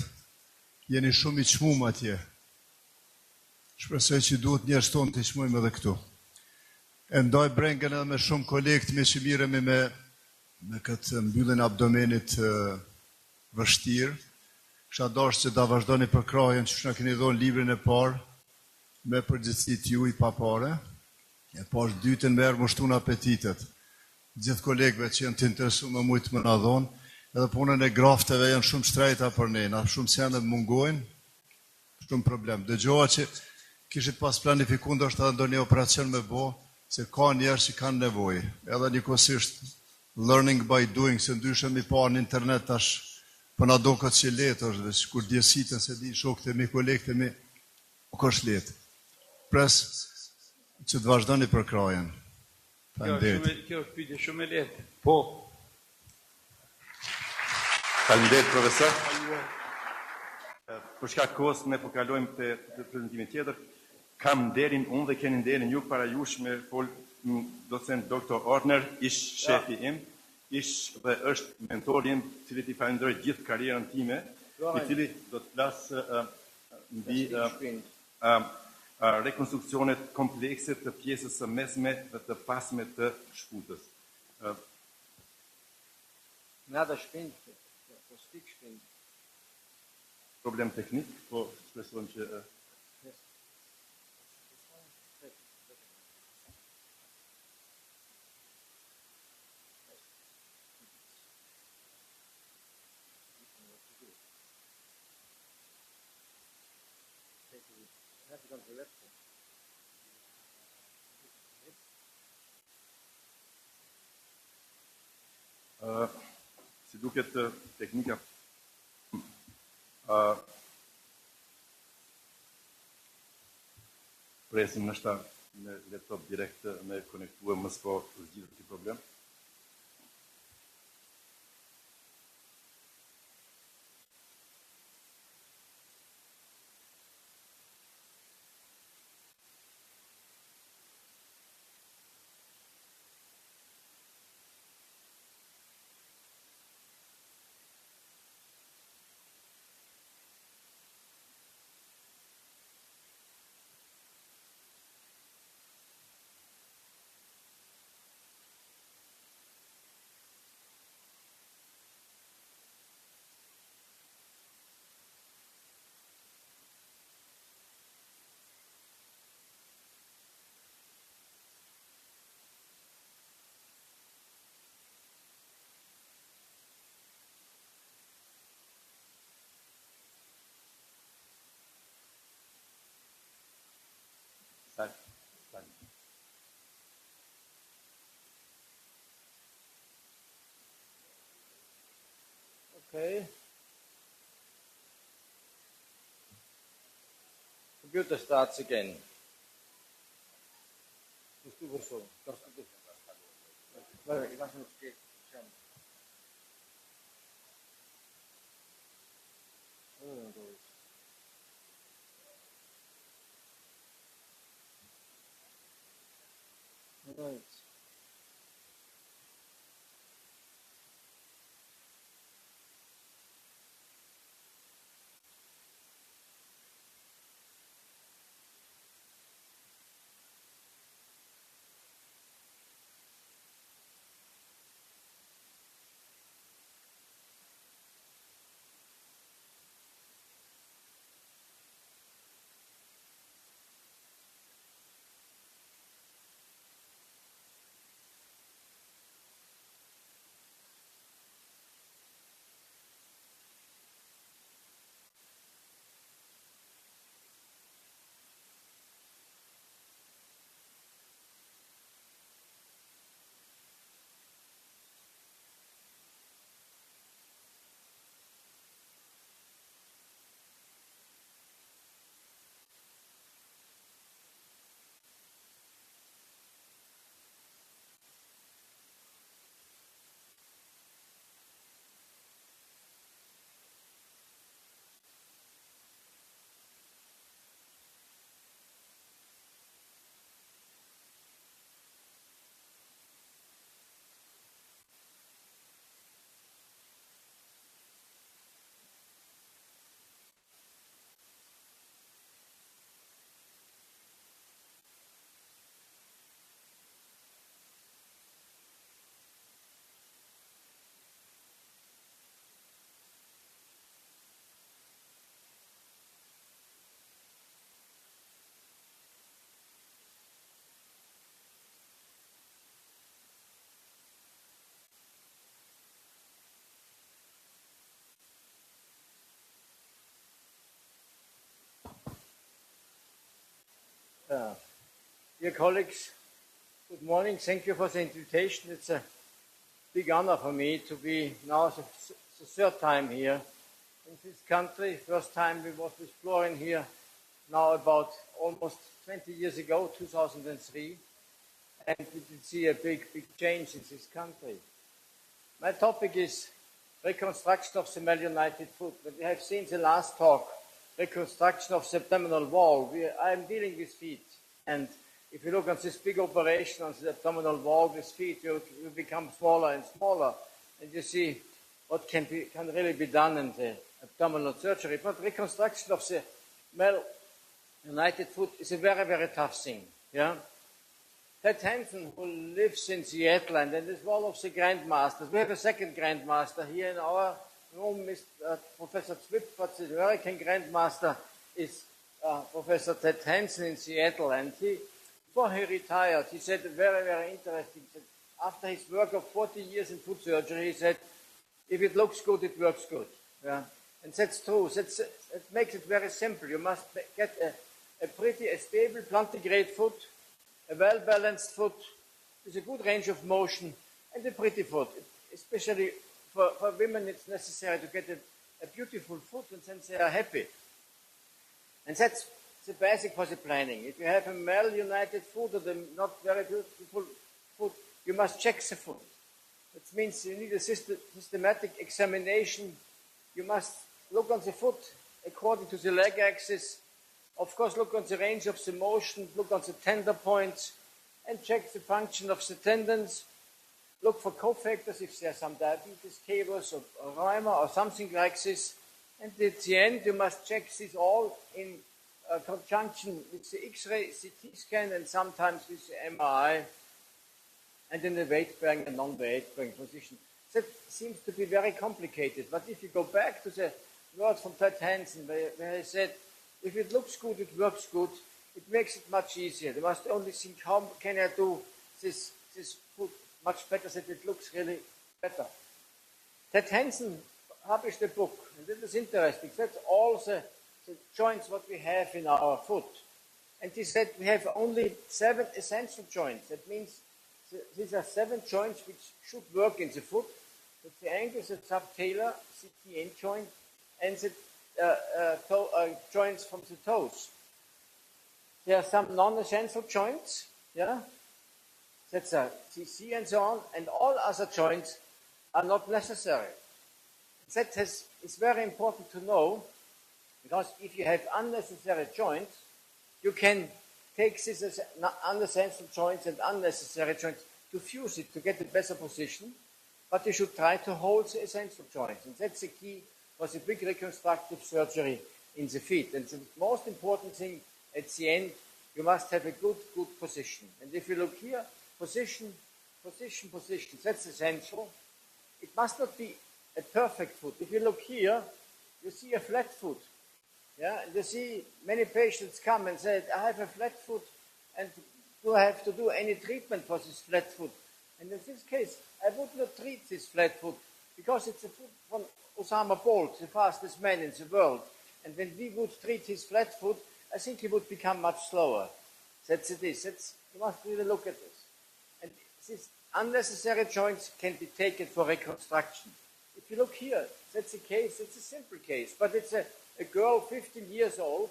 jeni shumë I çmuar atje. Shpresoj që duhet njerëz tonë të çmojmë edhe këtu. E ndaj brengen edhe me shumë kolegë me që miremi me këtë mbylljen abdomenit vështirë. Kisha dashur që ta vazhdoni për krahjen që na keni dhënë librin e parë me përgjegjësitë juaj pa parë. E pas dytën më erë më shtun apetitet. Gjithë kolegëve që janë të interesuar më shumë më na dhon, edhe punën e grafteve janë shumë shtrejta për ne, na shumë sende mungojnë. Shumë problem. Dëgjova që kishit pas planifikuar ndoshta ndonjë operacion me bë, se ka njerëz që kanë nevojë. Edhe njëkohësisht learning by doing, se ndryshe mi pa në internet tash po na duket që lehtë është, dhe kur djesitën se di shokët e mi, kolegët e mi, nuk është lehtë. Pres që të vazhdoni për krajën. Faleminderit. Kjo është pyetje shumë e lehtë. Po. Faleminderit profesor. Për shkak të kohës ne po kalojmë te prezantimi tjetër. Kam nderin unë dhe keni nderin ju para jush me fol docent Dr. Orner, ish shefi im, ish dhe është mentori im, i cili i falenderoj gjithë karrierën time, i cili do të flasë mbi rekonstruksionet komplekse të pjesës së mesme dhe të pasme të shkutës. Nada shpind, po stik shpind. Problem teknik, po shpresojmë që si duket teknika presim nështë me laptop direkt me konektuar mësë po zgjidhur këti problem. Okay. Computer starts again. Estuvo solo. Vale, que más nos que Right. Dear colleagues, good morning. Thank you for the invitation. It's a big honor for me to be now the third time here in this country. First time we was exploring here now about almost 20 years ago, 2003. and we did see a big change in this country. My topic is reconstruction of the malunited foot. But we have seen the last talk, reconstruction of the abdominal wall. I am dealing with feet, and if you look at this big operation on the abdominal wall with feet, you become smaller and smaller, and you see what can really be done in the abdominal surgery. But reconstruction of the malunited foot is a very, very tough thing. Yeah. Ted Hansen, who lives in Seattle and is one of the grandmasters. We have a second grandmaster here in our room, Professor Zwipp, but the American grandmaster is Professor Ted Hansen in Seattle. And before he retired, he said very, very interesting. After his work of 40 years in foot surgery, he said, if it looks good, it works good. Yeah? And that's true. It makes it very simple. You must get a stable plantigrade foot, a well-balanced foot with a good range of motion, and a pretty foot. Especially for women, it's necessary to get a beautiful foot, and then they are happy. And that's the basic for the planning. If you have a malunited foot or a not very beautiful foot, you must check the foot. That means you need a systematic examination. You must look on the foot according to the leg axis. Of course, look on the range of the motion, look on the tender points, and check the function of the tendons. Look for cofactors if there are some diabetes cables or rheuma or something like this. And at the end, you must check this all in conjunction with the X-ray, CT scan, and sometimes with the MRI, and in the weight-bearing and non-weight-bearing position. That seems to be very complicated. But if you go back to the words from Ted Hansen, where he said, if it looks good, it works good, it makes it much easier. You must only think, how can I do this foot much better so that it looks really better. Ted Hansen published a book, and it is interesting. That's all the joints what we have in our foot. And he said we have only 7 essential joints. That means these are 7 joints which should work in the foot. That's the ankle, the subtalar, CTN joint, and the joints from the toes. There are some non-essential joints, yeah? That's a CC and so on, and all other joints are not necessary. That is very important to know, because if you have unnecessary joints, you can take these as unessential joints and unnecessary joints to fuse it to get a better position, but you should try to hold the essential joints, and that's the key for the big reconstructive surgery in the feet. And the most important thing at the end, you must have a good position. And if you look here, position, that's essential. It must not be a perfect foot. If you look here, you see a flat foot. Yeah, and you see many patients come and say, I have a flat foot, and do I have to do any treatment for this flat foot? And in this case, I would not treat this flat foot, because it's a foot from Osama Bolt, the fastest man in the world. And when we would treat his flat foot, I think he would become much slower. That's it is. You must really look at this. And these unnecessary joints can be taken for reconstruction. If you look here, that's a case, it's a simple case, but it's a girl 15 years old,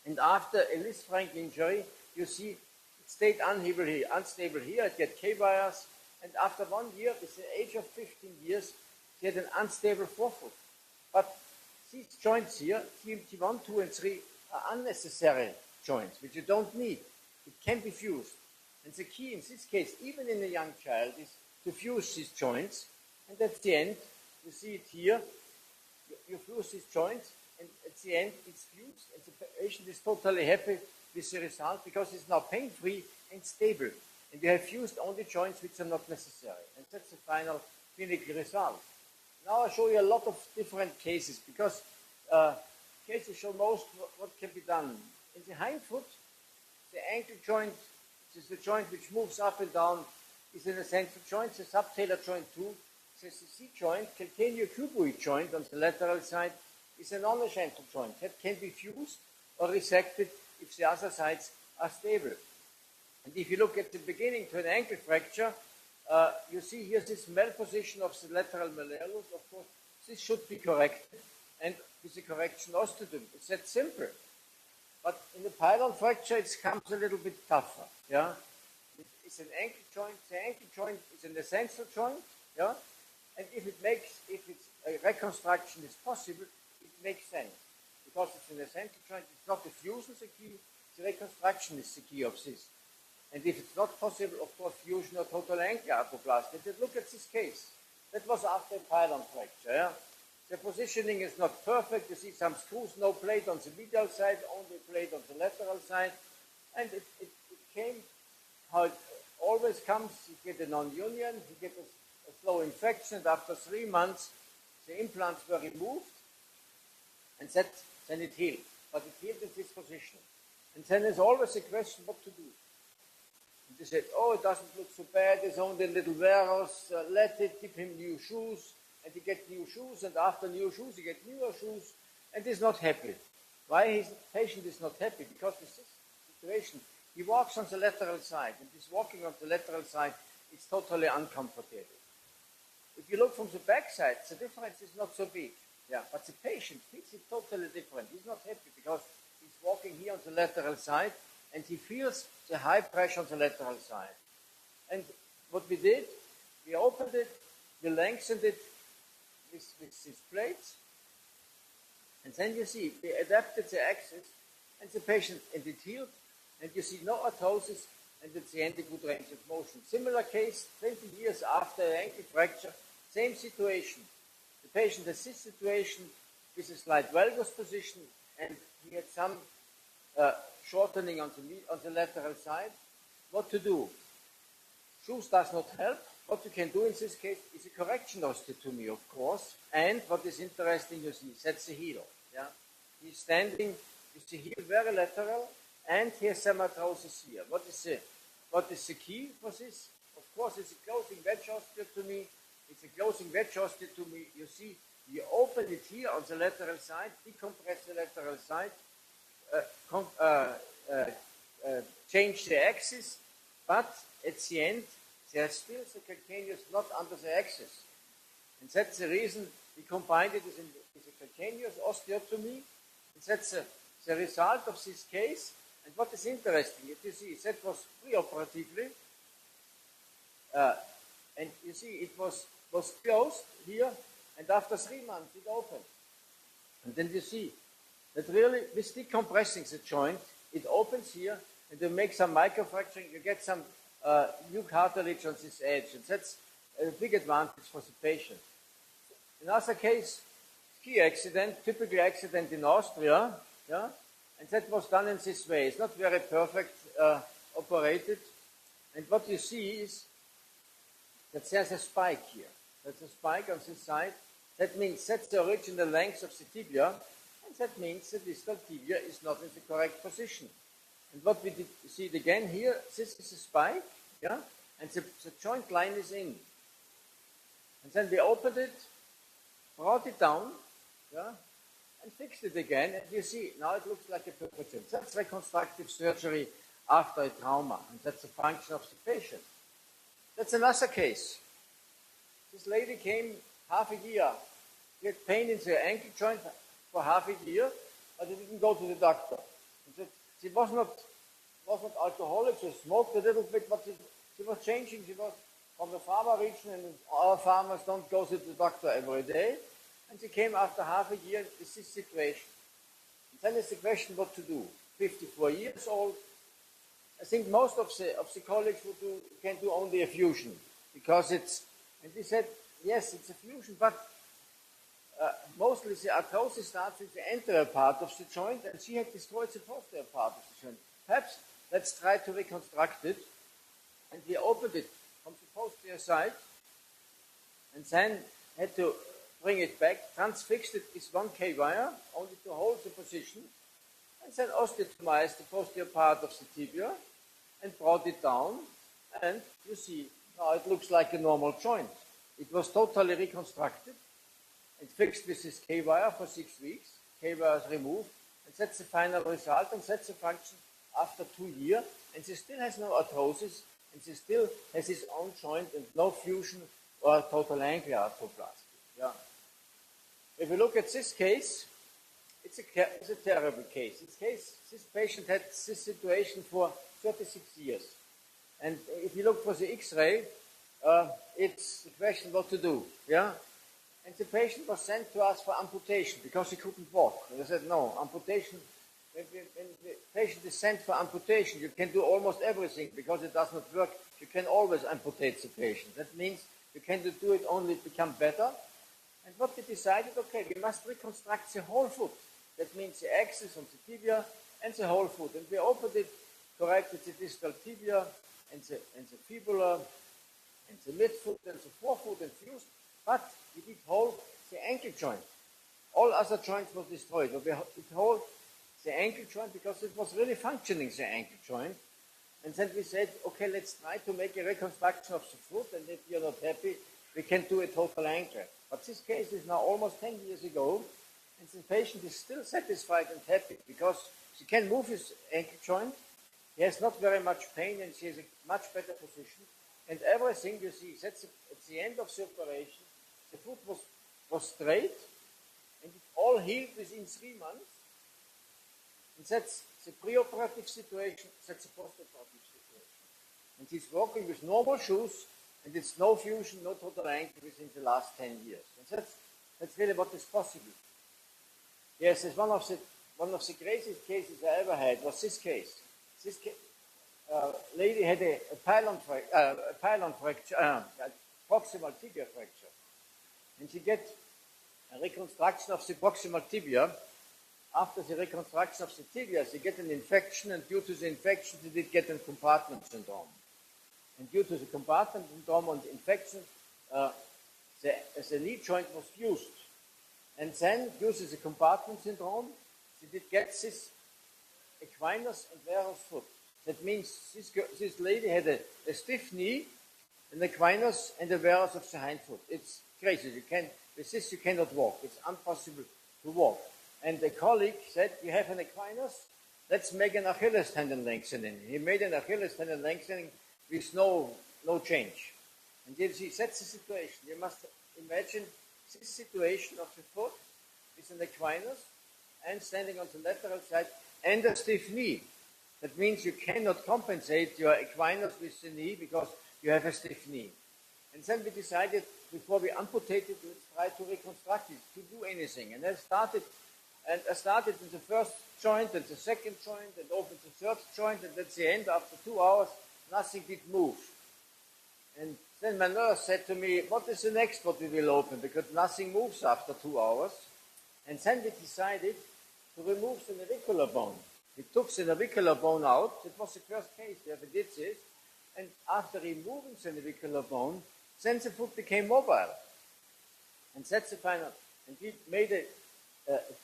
and after a Lisfranc injury, you see it stayed unstable here, it get K-wires, and after 1 year, with the age of 15 years, she had an unstable forefoot. But these joints here, TMT1, 2, and 3, are unnecessary joints, which you don't need. It can be fused. And the key in this case, even in a young child, is to fuse these joints. And at the end, you see it here, you fuse these joints, and at the end, it's fused, and the patient is totally happy with the result, because it's now pain-free and stable. And you have fused only joints which are not necessary. And that's the final clinical result. Now I'll show you a lot of different cases, because cases show most what can be done. In the hind foot, the ankle joint, which is the joint which moves up and down, is an essential joint. The subtalar joint too. The CC joint, calcaneocuboid joint on the lateral side, is a non-essential joint. That can be fused or resected if the other sides are stable. And if you look at the beginning to an ankle fracture, you see here this malposition of the lateral malleolus. Of course, this should be corrected, and with the correction osteotomy. It's that simple. But in the pylon fracture, it comes a little bit tougher. Yeah, It's an ankle joint. The ankle joint is an essential joint, yeah. And if it's a reconstruction is possible, it makes sense because it's an essential joint. It's not the fusion is the key. The reconstruction is the key of this. And if it's not possible, of course, fusion or total ankle arthroplasty. But look at this case. That was after a pylon fracture. Yeah? The positioning is not perfect. You see some screws, no plate on the medial side, only plate on the lateral side. And it came how it always comes. You get a non-union, you get a slow infection, and after 3 months, the implants were removed, and then it healed. But it healed in this position. And then there's always a question what to do. And they said, oh, it doesn't look so bad, there's only a little varus, let it, give him new shoes, and he gets new shoes, and after new shoes, he gets newer shoes, and he's not happy. Why his patient is not happy? Because this situation, he walks on the lateral side, and this walking on the lateral side is totally uncomfortable. If you look from the back side, the difference is not so big. Yeah, but the patient feels it totally different. He's not happy because he's walking here on the lateral side, and he feels the high pressure on the lateral side. And what we did, we opened it, we lengthened it with these plates, and then you see, we adapted the axis, and the patient, and it healed, and you see no arthrosis, and at the end a good range of motion. Similar case, 20 years after an ankle fracture, same situation. The patient has this situation with a slight valgus position, and he had some shortening on the lateral side. What to do? Shoes does not help. What you can do in this case is a correction osteotomy, of course. And what is interesting, you see, that's the heel. Yeah, he's standing with the heel very lateral, and he has some arthrosis here. What is the key for this? Of course, it's a closing wedge osteotomy. It's a closing wedge osteotomy. You see, you open it here on the lateral side, decompress the lateral side, change the axis, but at the end, there's still the calcaneus not under the axis. And that's the reason we combined it with a calcaneus osteotomy. And that's the result of this case. And what is interesting, if you see, that was preoperatively, and you see it was closed here, and after 3 months it opened. And then you see that really, with decompressing the joint, it opens here, and you make some microfracturing, you get some new cartilage on this edge, and that's a big advantage for the patient. Another case, ski accident, typical accident in Austria, yeah, and that was done in this way. It's not very perfect operated, and what you see is that there's a spike here. There's a spike on this side. That means that's the original length of the tibia, and that means the distal tibia is not in the correct position. And what we did, see it again here, this is a spike, yeah, and the joint line is in. And then we opened it, brought it down, yeah, and fixed it again, and you see, now it looks like a perfect. That's reconstructive surgery after a trauma, and that's the function of the patient. That's another case. This lady came half a year. She had pain in the ankle joint for half a year, but she didn't go to the doctor. She was not alcoholic, she smoked a little bit, but she was changing. She was from the farmer region, and our farmers don't go to the doctor every day. And she came after half a year with this situation. And then is the question what to do. 54 years old. I think most of the colleagues can do only a fusion, because it's, and we said, yes, it's a fusion, but mostly the arthrosis starts with the anterior part of the joint, and she had destroyed the posterior part of the joint. Perhaps let's try to reconstruct it, and we opened it from the posterior side, and then had to bring it back, transfixed it with 1 K-wire, only to hold the position, and then osteotomized the posterior part of the tibia, and brought it down, and you see, now it looks like a normal joint. It was totally reconstructed and fixed with this K-wire for 6 weeks. K-wire is removed, and that's the final result, and that's the function after 2 years. And she still has no arthrosis, and she still has his own joint and no fusion or total ankle arthroplasty. Yeah. If we look at this case, it's a terrible case. This patient had this situation for 36 years. And if you look for the X-ray, it's the question what to do, yeah? And the patient was sent to us for amputation because he couldn't walk. And I said, no, amputation, when the patient is sent for amputation, you can do almost everything because it does not work. You can always amputate the patient. That means you can do it only to become better. And what we decided, okay, we must reconstruct the whole foot. That means the axis on the tibia and the whole foot. And we opened it, corrected the distal tibia and the fibula and the midfoot and the forefoot and fused. But we did hold the ankle joint. All other joints were destroyed. But we did hold the ankle joint because it was really functioning, the ankle joint. And then we said, okay, let's try to make a reconstruction of the foot, and if you're not happy, we can do a total ankle. But this case is now almost 10 years ago, and the patient is still satisfied and happy because he can move his ankle joint. He has not very much pain, and he has a much better position. And everything you see, that's at the end of the operation, the foot was straight, and it all healed within 3 months. And that's the preoperative situation, that's the postoperative situation. And he's walking with normal shoes, and it's no fusion, no total ankle within the last 10 years. And that's really what is possible. Yes, it's one of the craziest cases I ever had was this case. This lady had a pylon fracture, proximal tibia fracture. And she gets a reconstruction of the proximal tibia. After the reconstruction of the tibia, they get an infection, and due to the infection, they did get a compartment syndrome. And due to the compartment syndrome and the infection, the knee joint was fused. And then, due to the compartment syndrome, they did get this equinus and varus foot. That means this lady had a stiff knee, an equinus, and a varus of the hind foot. It's crazy. With this, you cannot walk. It's impossible to walk. And a colleague said, you have an equinus, let's make an Achilles tendon lengthening. He made an Achilles tendon lengthening with no change. And you see, that's the situation. You must imagine this situation of the foot with an equinus and standing on the lateral side and a stiff knee. That means you cannot compensate your equinus with the knee because you have a stiff knee. And then we decided, before we amputated, let's try to reconstruct it, to do anything. And I started in the first joint and the second joint and opened the third joint, and at the end, after 2 hours, nothing did move. And then my nurse said to me, what is the next what we will open? Because nothing moves after 2 hours. And then we decided to remove the navicular bone. We took the navicular bone out. It was the first case where we did this. And after removing the navicular bone, then the foot became mobile. And that's the final. And we made a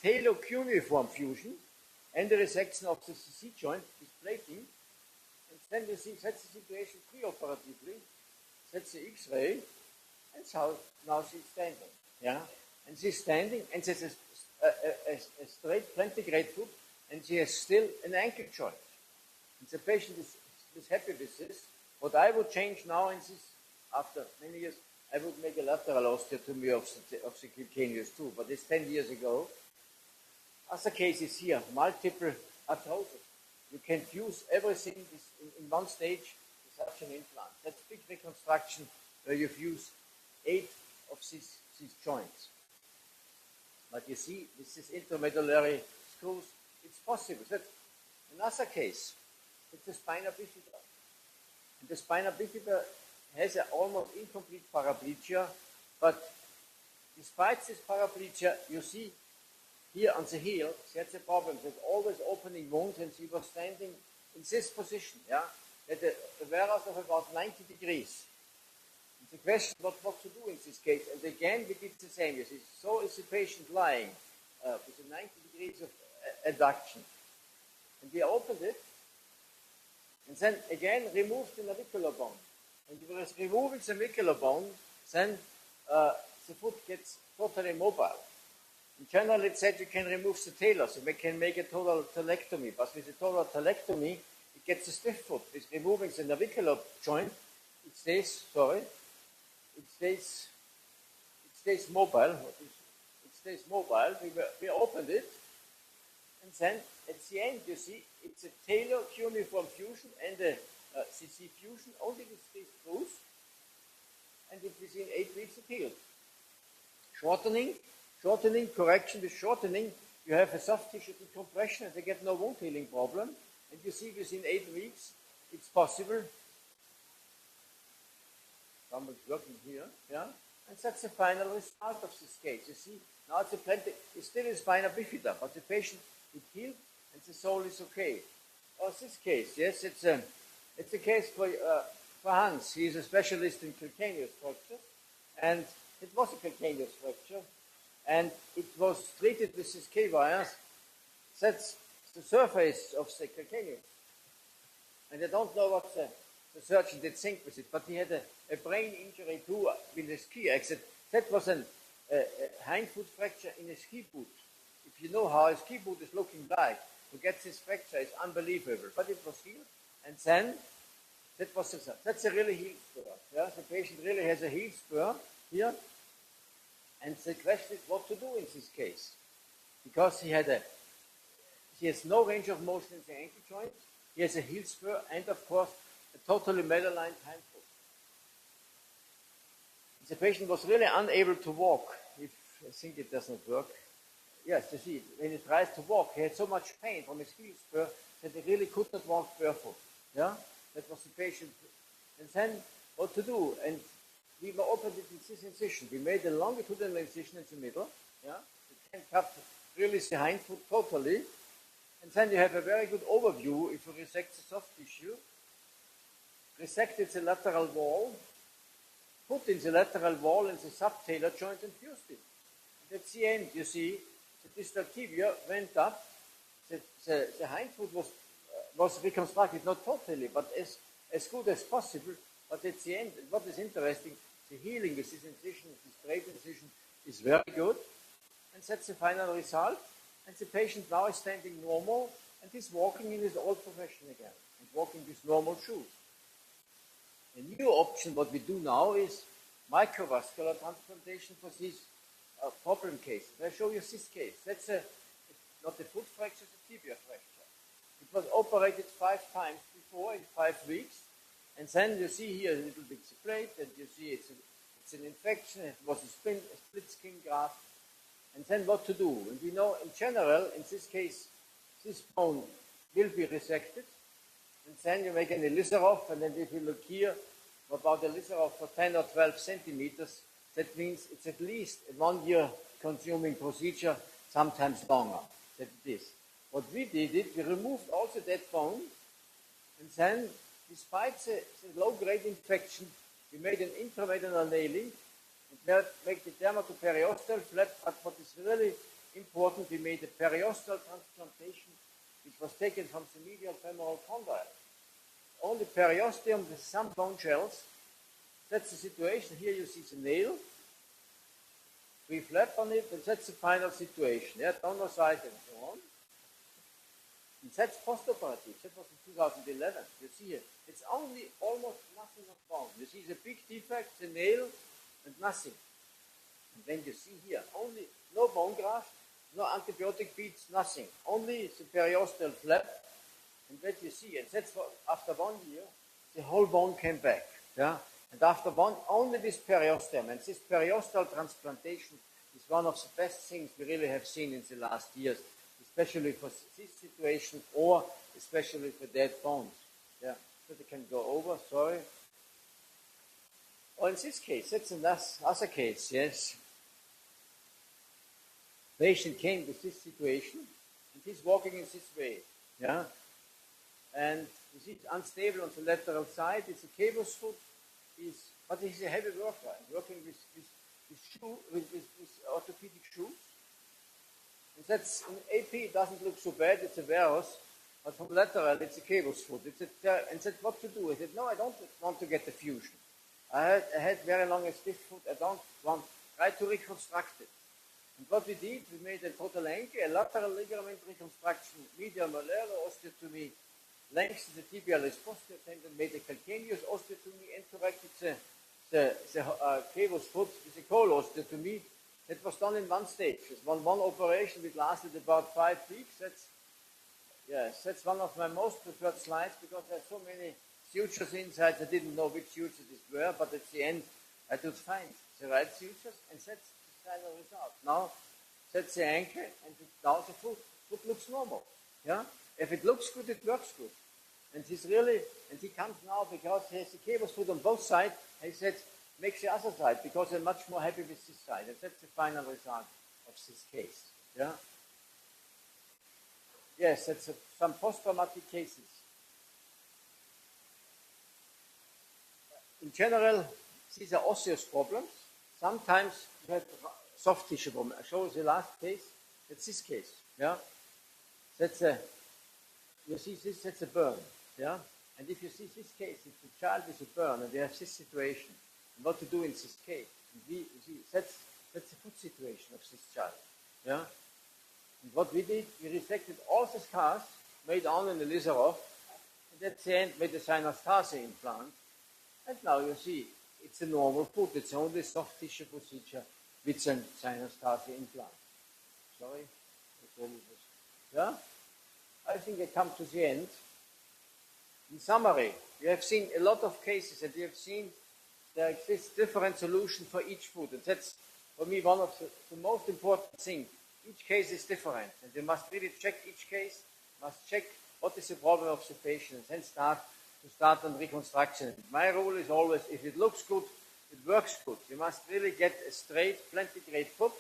talocuneiform fusion and the resection of the C joint with plating. And then we see that's the situation preoperatively. That's the X-ray. And so now she's standing. Yeah? And she's standing, and she's a straight plantigrade foot, and she has still an ankle joint. And the patient is happy with this. What I would change now in this, after many years, I would make a lateral osteotomy of the calcaneus too, but it's 10 years ago. Other cases here, multiple arthrosis. You can fuse everything in one stage with such an implant. That's big reconstruction where you fuse 8 of these joints. But you see, with these intermedullary screws, it's possible. That's another case. It's the spina bifida. And the spina bifida has an almost incomplete paraplegia, but despite this paraplegia, you see here on the heel, she had a problem. There's always opening wounds, and she was standing in this position, yeah, at a varus of about 90 degrees. And the question, what to do in this case? And again, we did the same. You see, so is the patient lying with a 90 degrees of adduction. And we opened it, and then again removed the navicular bone. And with removing the navicular bone, then the foot gets totally mobile. In general, it said you can remove the talar, so we can make a total talectomy. But with a total talectomy, it gets a stiff foot. With removing the navicular joint, it stays mobile. It stays mobile. We opened it, and then at the end, you see, it's a talocuneiform fusion and CC fusion only with 3 screws, and within 8 weeks it healed. Shortening, correction with shortening, you have a soft tissue decompression and they get no wound healing problem. And you see within 8 weeks, it's possible. Someone's working here, yeah? And that's the final result of this case. You see, now it's it still is spina bifida, but the patient, it healed and the soul is okay. Oh, this case, yes, it's a case for Hans. He is a specialist in calcaneus fracture, and it was a calcaneus fracture, and it was treated with these K-wires. That's the surface of the calcaneus. And I don't know what the surgeon did think with it, but he had a brain injury too with a ski exit. That was a hindfoot fracture in a ski boot. If you know how a ski boot is looking like, to get this fracture is unbelievable. But it was healed, and then that's a really healed spur. Yeah? The patient really has a healed spur here. And the question is what to do in this case. Because he has no range of motion in the ankle joint, he has a heel spur, and of course, a totally malaligned hindfoot. The patient was really unable to walk, if I think it does not work. Yes, you see, when he tries to walk, he had so much pain from his heel spur that he really could not walk barefoot. Yeah? That was the patient. And then, what to do? And we were operated in this incision. We made a longitudinal incision in the middle. Yeah? We can cut really the hindfoot totally. And then you have a very good overview if you resect the soft tissue. Resected the lateral wall, put in the lateral wall and the subtalar joint and fused it. And at the end, you see, the distal tibia went up. The hindfoot was reconstructed, not totally, but as good as possible. But at the end, what is interesting, the healing with this incision, this straight incision, is very good. And that's the final result. And the patient now is standing normal and is walking in his old profession again, and walking with normal shoes. A new option, what we do now, is microvascular transplantation for these problem cases. I show you this case. That's not a foot fracture, it's a tibia fracture. It was operated 5 times before in 5 weeks. And then you see here a little bit the plate, and you see it's an infection, it was a split skin graft. And then what to do? And we know in general, in this case, this bone will be resected. And then you make an Elisaroff, and then if you look here, about a Elisaroff for 10 or 12 centimeters, that means it's at least a 1 year consuming procedure, sometimes longer. That it is. What we did, we removed also that bone, and then, despite the low-grade infection, we made an intramedullary nailing, and make the dermatoperiosteal flap, but what is really important, we made a periosteal transplantation, which was taken from the medial femoral condyle. Only periosteum with some bone shells. That's the situation. Here you see the nail. We flap on it, and that's the final situation. Yeah, donor side and so on. And that's post-operative. That was in 2011. You see here, it's only almost nothing of bone. You see the big defect, the nail, and nothing. And then you see here, only no bone graft, no antibiotic beads, nothing. Only the periosteal flap. And that you see, and that's what, after 1 year, the whole bone came back. Yeah? And after only this periosteum, and this periosteal transplantation is one of the best things we really have seen in the last years, especially for this situation, or especially for dead bones. Yeah, so they can go over, sorry. Or in this case, that's another case, yes. Patient came with this situation, and he's walking in this way. Yeah. And you see it's unstable on the lateral side. It's a caboose foot, but he's a heavy worker, working with orthopedic shoes. And that's in AP, it doesn't look so bad, it's a varus, but from lateral, it's a caboose foot. And said, what to do? I said, no, I don't want to get the fusion. I had very long and stiff foot. I don't want, try to reconstruct it. And what we did, we made a total ankle, a lateral ligament reconstruction, medial malleolar osteotomy, lengthened the tibialis posterior tendon, made a calcaneus osteotomy, and corrected the caboose foot with a coal osteotomy. That was done in one stage. It's one operation which lasted about 5 weeks. That's one of my most preferred slides because there are so many sutures inside. I didn't know which sutures these were, but at the end I could find the right sutures, and that's the final result. Now that's the ankle, and now the foot looks normal. Yeah, if it looks good, it works good. And he comes now because he has the cables foot on both sides. He said, make the other side, because I'm much more happy with this side. And that's the final result of this case. Yeah. Yes, that's some post-traumatic cases. In general, these are osseous problems. Sometimes you have soft tissue problem. I show you the last case. That's this case. Yeah. That's you see this, that's a burn. Yeah. And if you see this case, it's a child with a burn, and they have this situation, and what to do in this case. And that's the foot situation of this child. Yeah. And what we did, we resected all the scars, made on in the laser off, and at the end made a synaesthesia implant. And now you see, it's a normal foot. It's only soft tissue procedure with a synaesthesia implant. Sorry. Yeah? I think I come to the end. In summary, you have seen a lot of cases, and you have seen there exists different solutions for each foot. And that's, for me, one of the most important things. Each case is different, and you must really check each case, must check what is the problem of the patient, and then start on reconstruction. My rule is always, if it looks good, it works good. You must really get a straight, plantigrade foot.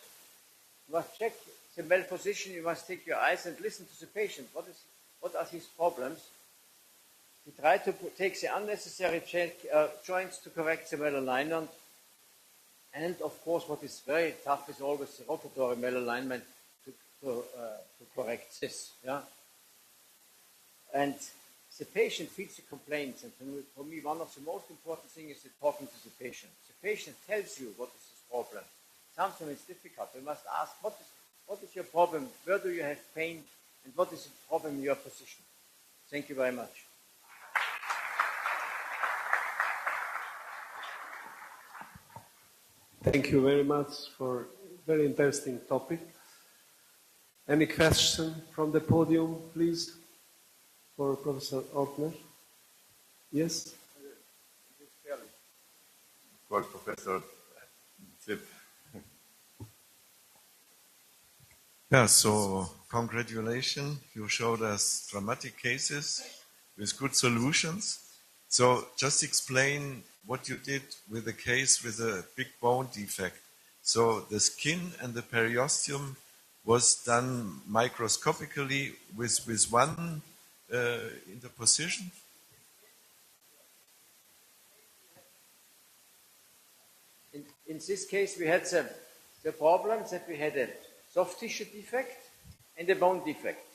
You must check the malposition. You must take your eyes and listen to the patient. What are his problems? We try to take the unnecessary joints to correct the malalignment. And of course, what is very tough is always the rotatory malalignment to correct this. Yeah? And the patient feels the complaints, and for me, one of the most important things is talking to the patient. The patient tells you what is his problem. Sometimes it's difficult. We must ask, what is your problem? Where do you have pain? And what is the problem in your position? Thank you very much. Thank you very much for a very interesting topic. Any question from the podium, please, for Professor Ortner? Yes? Of course, Professor Zip. Yeah, so congratulations. You showed us dramatic cases with good solutions. So just explain what you did with the case with a big bone defect. So the skin and the periosteum was done microscopically with one interposition? In this case, we had the problem that we had a soft tissue defect and a bone defect.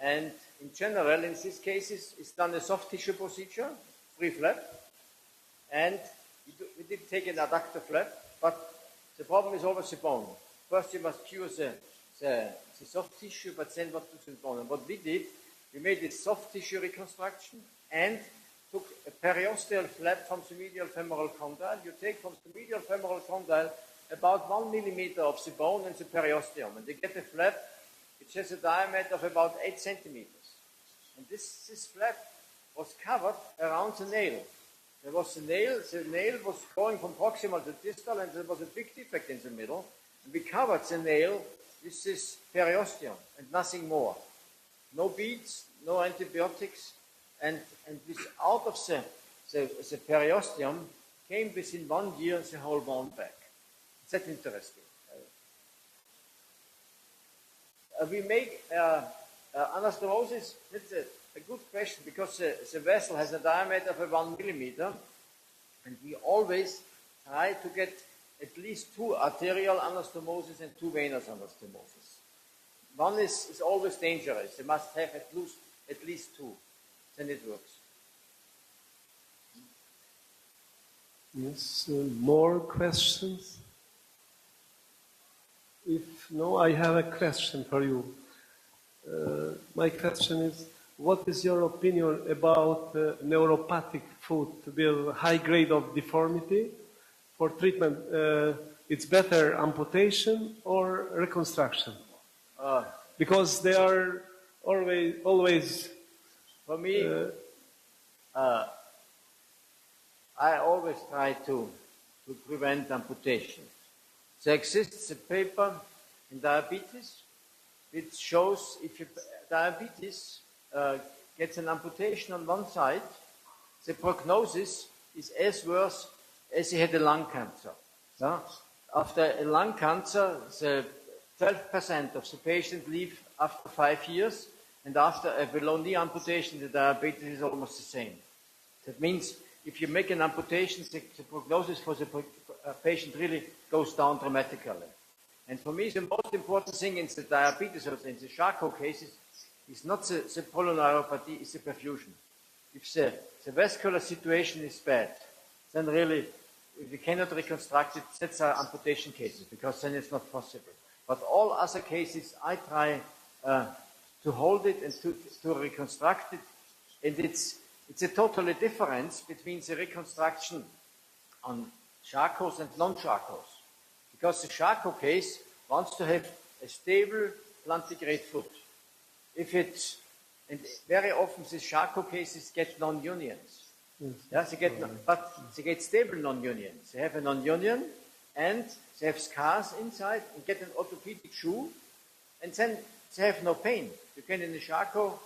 And in general, in these cases, it's done a soft tissue procedure, free flap, and we did take an adductor flap, but the problem is always the bone. First, you must cure the soft tissue, but then what to the bone? And what we did, we made a soft tissue reconstruction and took a periosteal flap from the medial femoral condyle. You take from the medial femoral condyle about 1 millimeter of the bone and the periosteum, and you get a flap which has a diameter of about 8 centimeters. And this flap was covered around the nail. There was the nail was going from proximal to distal, and there was a big defect in the middle. And we covered the nail with this periosteum and nothing more. No beads, no antibiotics, and out of the periosteum came within 1 year the whole bone back. Is that interesting? We make anastomosis. That's a good question, because the vessel has a diameter of 1 millimeter, and we always try to get at least 2 arterial anastomosis and 2 venous anastomosis. One is always dangerous. You must have at least 2. Then it works. Yes, more questions? If no, I have a question for you. My question is, what is your opinion about neuropathic foot with high grade of deformity for treatment? It's better amputation or reconstruction? Because they are always for me, I always try to prevent amputation. There exists a paper in diabetes which shows if diabetes gets an amputation on one side, the prognosis is as worse as he had a lung cancer. Yeah? After a lung cancer, the 12% of the patients live after 5 years, and after a below-knee amputation, the diabetes is almost the same. That means if you make an amputation, the prognosis for the patient really goes down dramatically. And for me, the most important thing in the diabetes, or in the Charcot cases, is not the polyneuropathy, it's the perfusion. If the vascular situation is bad, then really, if we cannot reconstruct it, that's our amputation cases, because then it's not possible. But all other cases, I try to hold it and to reconstruct it, and it's a totally difference between the reconstruction on Charcots and non-Charcots. Because the Charcot case wants to have a stable plantigrade foot. And very often these Charcot cases get non-unions. Yes. Yeah, but they get stable non-unions. They have a non-union and they have scars inside and get an orthopedic shoe, and then they have no pain. You can, in the Charcot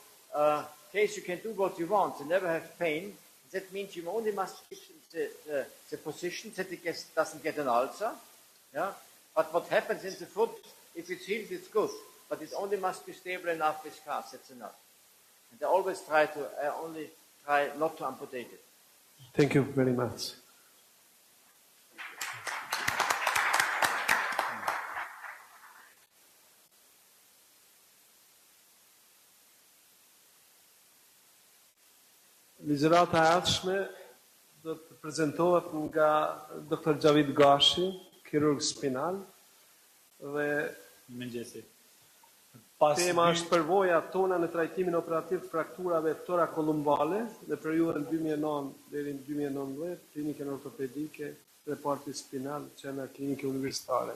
case, you can do what you want. They never have pain. That means you only must keep the position that it doesn't get an ulcer. Yeah? But what happens in the foot, if it's healed, it's good. But it only must be stable enough with scars. That's enough. And I always try not to amputate it. Thank you very much. Ligjërata e ardhshme do të prezentohet nga Dr. Xhavid Gashi, kirurg spinal, dhe Mëngjesi. tema është përvoja tona në trajtimin operativ të frakturave torakolumbale në periudhën 2009 deri në 2019, klinikën ortopedike dhe parti spinal që në klinikë universitare.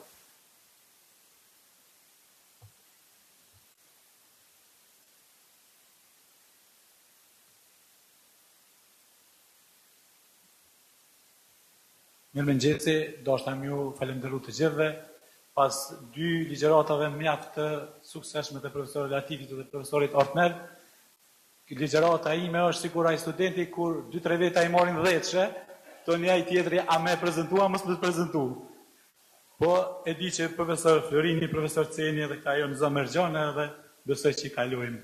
Mirëmëngjesi, dashur ju falenderoj të gjithëve. Pas dy ligjëratave mjaft të suksesshme të profesorit Latifit dhe profesorit Ortner, ligjërata ime është sikur ai studenti kur 2-3 veta i marrin dhjetëshe, toni ai tjetri a më prezantua mos më të prezantu. Po e di që profesor Florini, profesor Ceni dhe ka jonë Zamergjane dhe besoj që i kalojmë.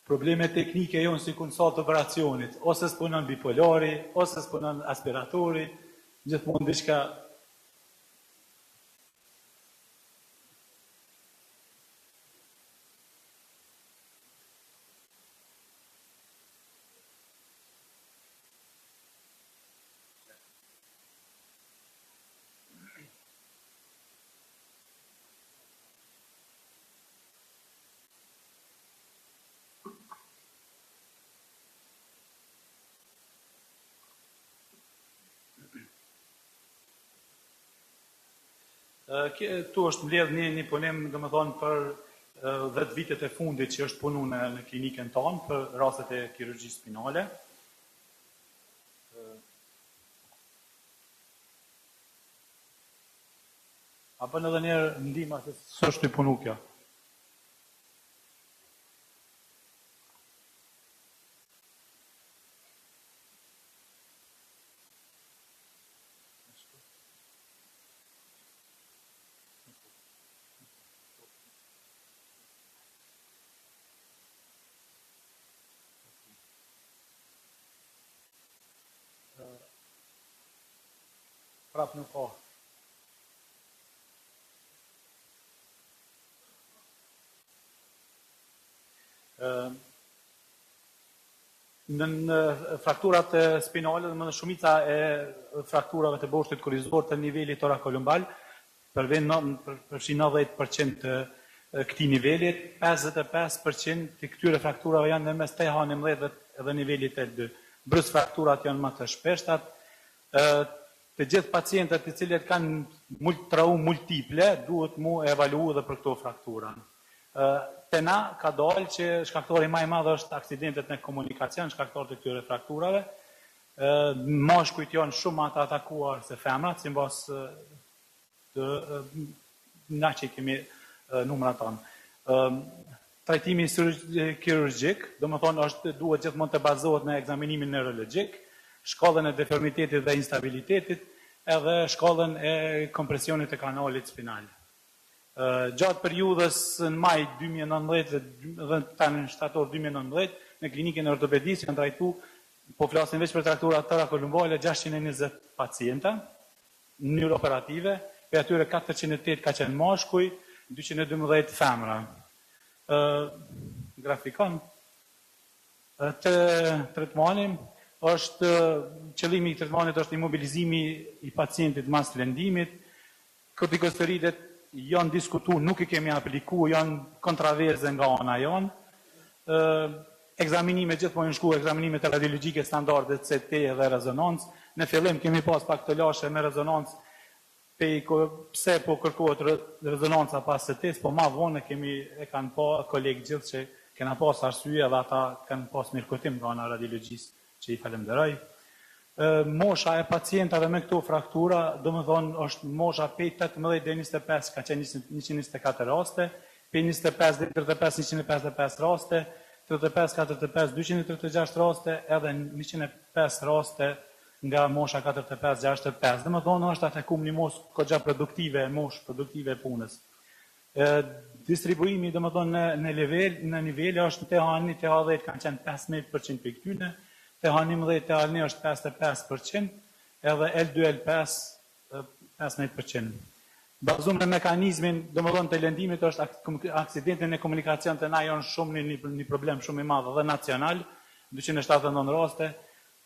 Probleme teknike jonë si konsult operacionit, ose s'punon bipolari, ose s'punon aspiratori, gjithmonë diçka. Tu është mbledh një punim, domethënë për 10 vitet e fundit që është punu në klinikën tonë për rastet e kirurgjisë spinale. A bën edhe njerë ndihma se s'është i punu kjo. Prap nuk ka. Në frakturat spinale, dhe shumica e frakturave të boshtit korrizor të nivelit torakolumbal, përfshin 90% të këtij nivelit, 55% të këtyre frakturave janë në mes T19 dhe nivelit L2. Brez frakturat janë më të shpeshtat. Të gjithë pacientët të cilët kanë traumë multiple, duhet mu evaluar edhe për këto fraktura. Te na ka dalë që shkaktori më i madh është aksidentet në komunikacion, shkaktor të këtyre frakturave. Mashkujt janë shumë të atakuar se femrat, si mbas na që kemi numrat tonë. Trajtimi kirurgjik, do më thonë, duhet gjithmonë të bazohet në ekzaminimin neurologjik, shkallën e deformitetit dhe instabilitetit, edhe shkallën e kompresionit e kanalit spinal. Gjatë periudhës në maj 2019 dhe tani në shtator 2019, në klinikën e ortopedisë janë trajtu, po flasin veç për traktura tëra kolumbale, 620 pacienta, në mënyrë operative, për atyre 408 ka qenë mashkuj, 212 femra. Grafikon, të tretmanim, qëllimi i tretmanit është imobilizimi i pacientit mas lëndimit, kortikosteroidet janë diskutu, nuk i kemi apliku, janë kontraverze nga ana janë, Ekzaminime gjithmonë shku ekzaminimet e radiologjike standarde CT dhe rezonancë. Në fillim kemi pas pak të lashe me rezonancë, pse po kërkohet rezonanca pas CT-s, po ma vonë e kanë pa kolegë gjithë që kena pas arsye dhe ata kanë pas mirëkuptim nga ana radiologjisë, që i falenderoj. Mosha e pacientave me këto fraktura, do më thonë, është mosha pej 18 dhe 25, ka qenë 124 raste, pej 25 dhe 35, 155 raste, 35, 45, 236 raste, edhe 105 raste nga mosha 45-65. Dhe më thonë është atakum një mosh kogja produktive, mosh produktive e punës. Distribuimi, dhe më thonë, në nivele është TH1, TH10 kanë qenë 15% për këtyne, TH11, TH1 është 55%, edhe L2, L5 15%. Bazum në mekanizmin, dhe më thonë të lëndimit është aksidentin e komunikacion të na janë shumë një problem shumë i madhë dhe nacional, 279 raste.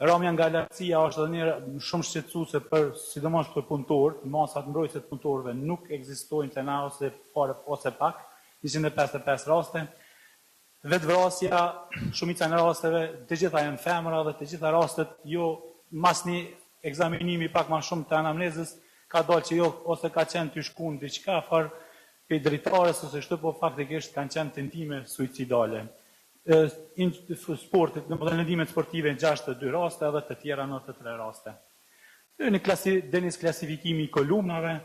Ramja nga lartësia është dhe një shumë shqetësuese për, sidomos për punëtor, masat mbrojtëse të punëtorëve nuk ekzistojnë të na ose fare ose pak, 155 raste. Vetvrasja, shumica në rasteve, të gjitha janë femra dhe të gjitha rastet, jo mas një ekzaminimi pak ma shumë të anamnezës, ka dalë që jo, ose ka qenë të shkun diqka farë për dritarës, ose shtu po faktikisht kanë qenë tentime suicidale. Sportit, në lëndimet sportive në 62 raste, edhe të tjera në 3 raste. Denis klasifikimi i kolumnave,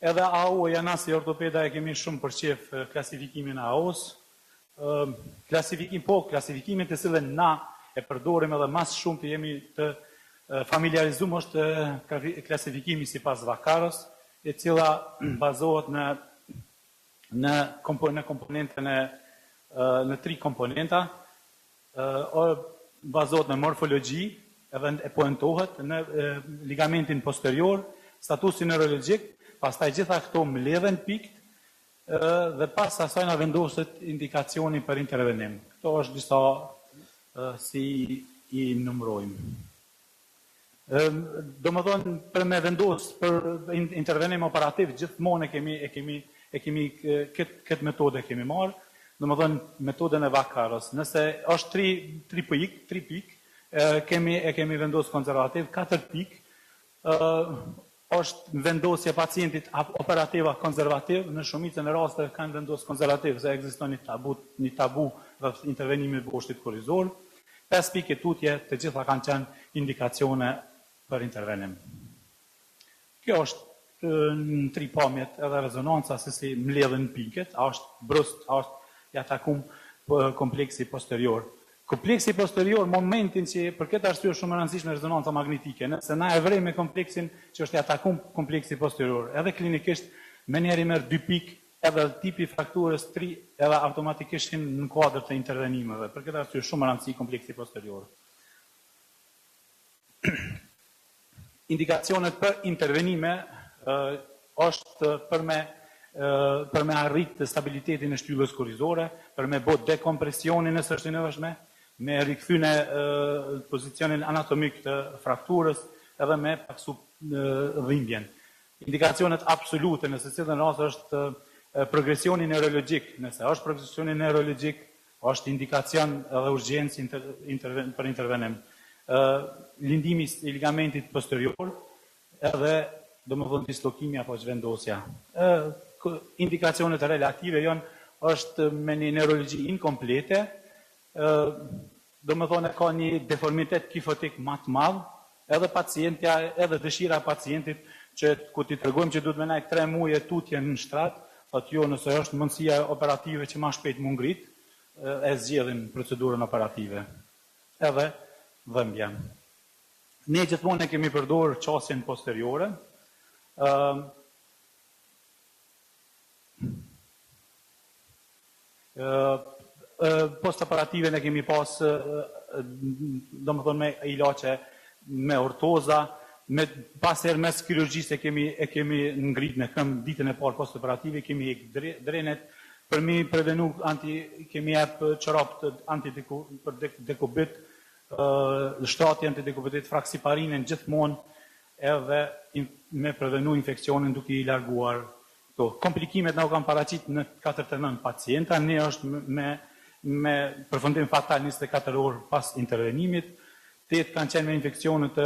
edhe AO e janë si ortopeda e kemi shumë përqef klasifikimin AO-s. Klasifikimin të cilën na e përdorim edhe mas shumë të jemi të familiarizum është klasifikimi si pas Vakarës, e cila bazohet në komponentën në 3 komponenta, bazohet në morfologji, edhe e poentohet në ligamentin posterior, statusin neurologjik, pastaj gjitha këto mbledhen pikt, dhe pas asaj na vendoset indikacioni për intervenim. Këto është disa si i numrojmë. Do më thonë, për me vendos për intervenim operativ, gjithmonë e kemi këtë metode kemi marë, do më thonë, metodën e Vakarës. Nëse është 3 pik, e kemi vendos konservativ, 4 pik, është vendosje pacientit operativa konservativ, në shumicën e raste kanë vendos konservativ, se ekziston një tabu dhe intervenimit boshtit korrizor. 5 pik e tutje, të gjitha kanë qenë indikacione për intervenim. Kjo është në 3 pamjet edhe rezonanca se si mbledhen piket, është brust, është atakum kompleksi posterior. Kompleksi posterior, momentin që për këtë arsye shumë rëndësishme rezonanca magnetike, nëse na e vrej me kompleksin që është atakum kompleksi posterior, edhe klinikisht me njeri merë 2 pik, edhe tipi frakturës 3, edhe automatikisht në kuadrë të intervenimeve, për këtë arsye shumë rëndësi kompleksi posterior. Indikacionet për intervenime është për me arrit të stabilitetin e shtyllës korrizore, për me bot dekompresionin e së është nevëshme, me rikëthyne pozicionin anatomik të frakturës, edhe me paksu dhimbjen. Indikacionet absolute nëse cilën rast është progresioni neurologjik. Nëse është progresioni neurologjik, është indikacion edhe urgjencë për intervenim. Lindimi i ligamentit posterior edhe do më thonë dislokimi apo zhvendosja. Indikacionet relative janë është me një neurologji inkomplete, do më thonë ka një deformitet kifotik më të madh, edhe pacientja, edhe dëshira e pacientit që ku ti tregojmë që duhet me nejt 3 muaj tutje në shtrat, thotë jo, nëse është mundësia operative që ma shpejt mund ngrit, e zgjedhin procedurën operative. Edhe dhëmbja. Ne gjithmonë e kemi përdorur qasjen posteriore. Post-operative ne kemi pas, do më thonë me ilaçe me ortoza, pas mes kirurgjisë e kemi ngrit në këmbë ditën e parë post-operative, kemi drenet, për mi prevenu kemi jep çorap për dekubit, shtrati antidekubitit, fraksiparinin gjithmonë, edhe me prevenu infekcionin duke i larguar. Komplikimet na u kanë paraqit në 49 pacienta, ne është me përfundim fatal 24 orë pas intervenimit, 8 kanë qenë me infekcionet të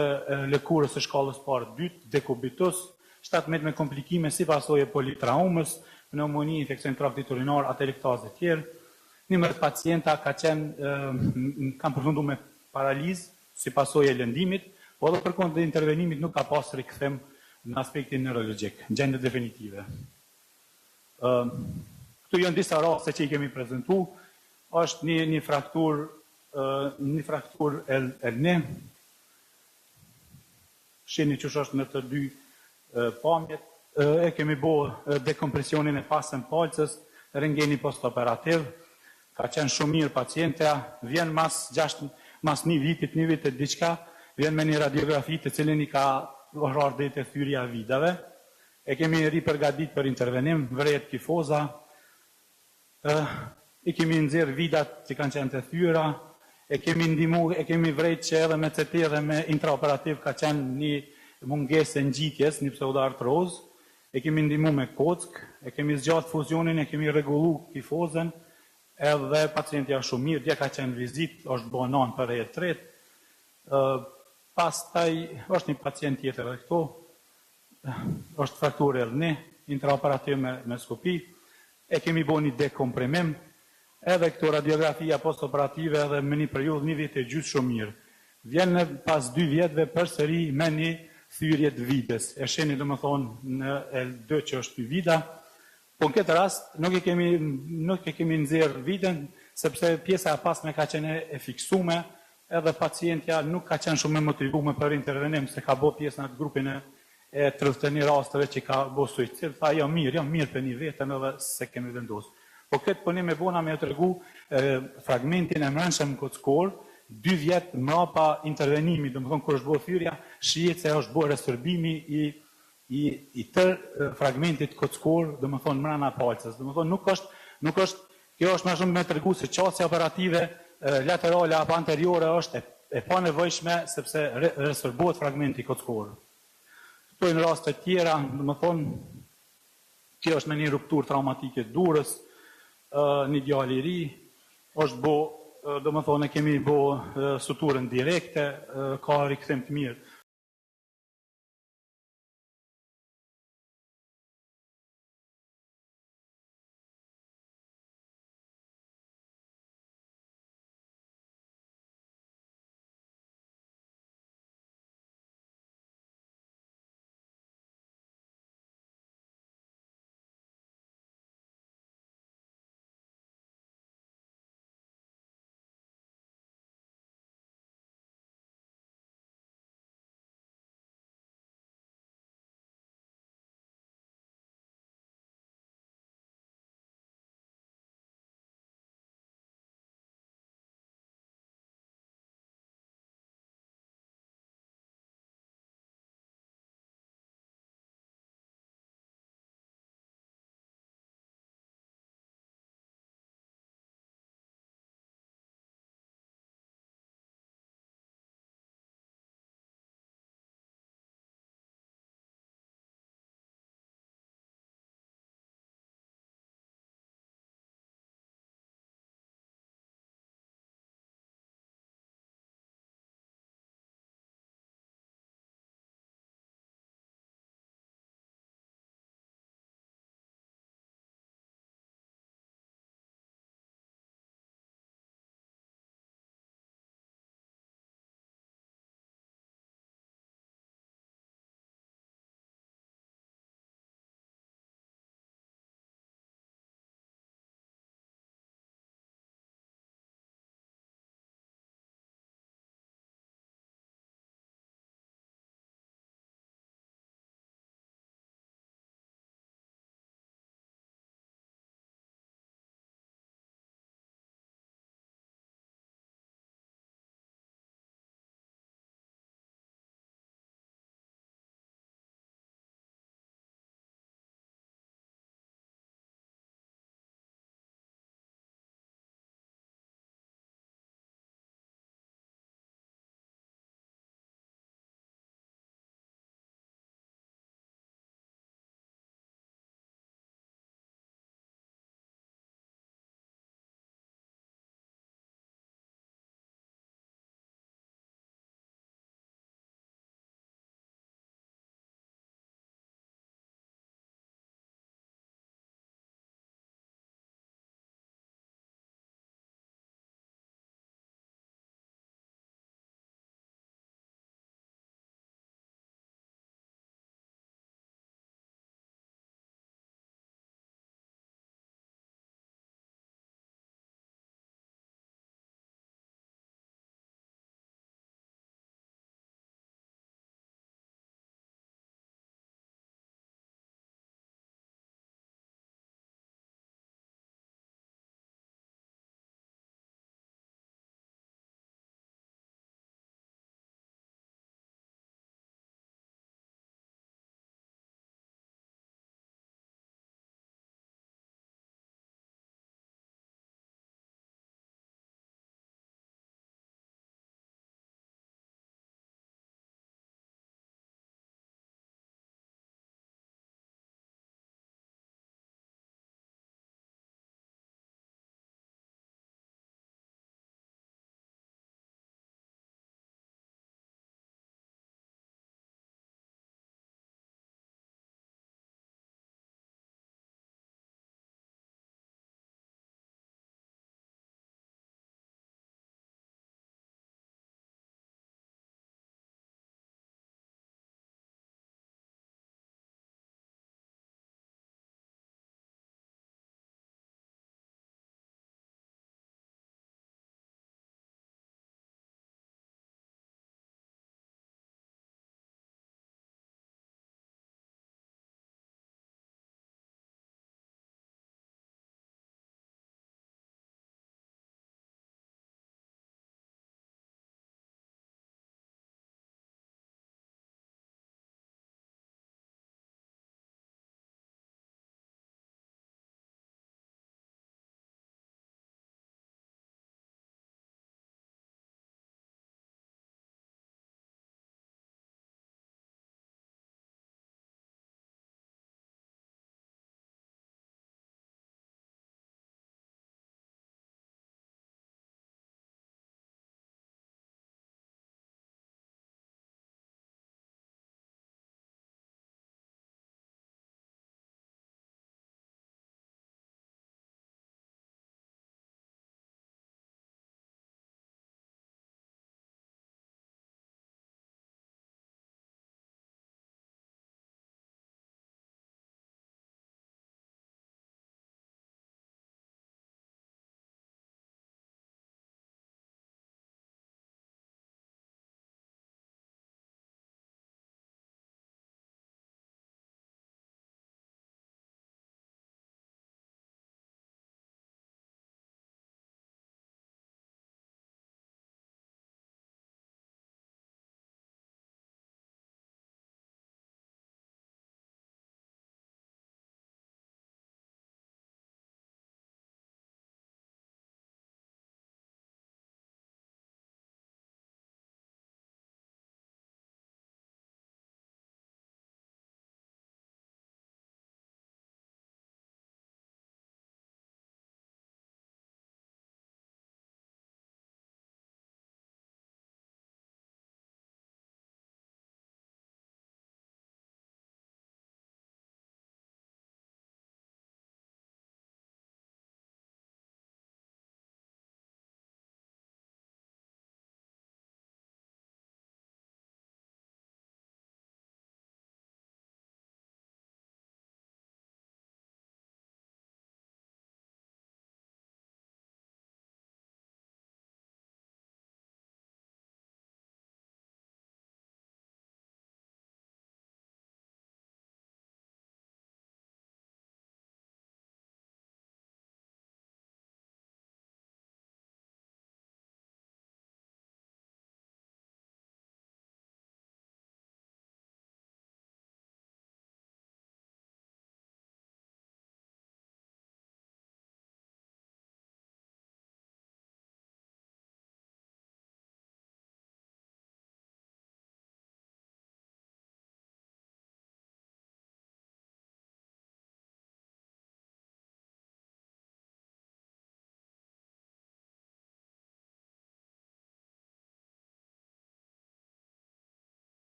lëkurës së shkallës parë 2, dekubitus, 17 me komplikime si pasojë politraumës, pneumoni, infekcion traktit urinar, atelektaze të tjerë. 11 pacienta kanë përfunduar me paralizë si pasojë e lëndimit, po edhe përkund të intervenimit nuk ka pas rikthim në aspektin neurologjik, gjendje definitive. Këtu janë disa raste që i kemi prezantuar, është një fraktur elne, shihni që është në të dy pamjet, e kemi bo dekompresionin e pasën palcës, rentgeni post-operativ, ka qenë shumë mirë pacientja, vjen mas 1 vitit diçka, vjen me një radiografi të cilin i ka rrarë dhe të thyrja vidave, e kemi ripërgadit për intervenim, vret kifoza, i kemi nxjerr vidat që kanë qenë të thyra, e kemi vrejt që edhe me CT dhe me intraoperativ ka qenë një mungesë e ngjitjes, një pseudoartroz, e kemi ndihmu me kock, e kemi zgjatë fuzionin, e kemi rregullu kifozën, edhe pacienti është shumë mirë, dje ka qenë vizit, është bërë nanë për e tretë, pastaj është një pacient tjetër edhe këto, është frakturë elne, intraoperativ me skopi, e kemi bërë një dekomprimim, edhe këto radiografia post-operative edhe me një periudhë 1 vit e gjysmë shumë mirë. Vjen pas 2 vjetëve përsëri me një thyrje të vides. E sheni do më thonë në L2 që është 2 vida, po në këtë rast nuk e kemi nxjerrë viden, sepse pjesa e pasme ka qenë e fiksume, edhe pacientja nuk ka qenë shumë e motivume për intervenim, se ka bo pjesën atë grupin e 31 rasteve që ka bo suicid, tha jo mirë për një vetën edhe se kemi vendosë. Po këtë punim e bona me të regu fragmentin e mrenshëm kockor, 2 vjetë mrapa intervenimi, do më thonë kër është bërë thyrja, shihet se është bërë restërbimi i tërë fragmentit kockor, do më thonë mrena palcës. Do më thonë nuk është, kjo është më shumë me të regu se qasja operative laterale apo anteriore është e pa nevojshme sepse restërbohet fragmenti kockor. Këto në rast të tjera, do më thonë, kjo është me një ruptur traumatike durës, një djali i ri, është bo, do më thonë, kemi bo suturën direkte, ka rikthim të mirë.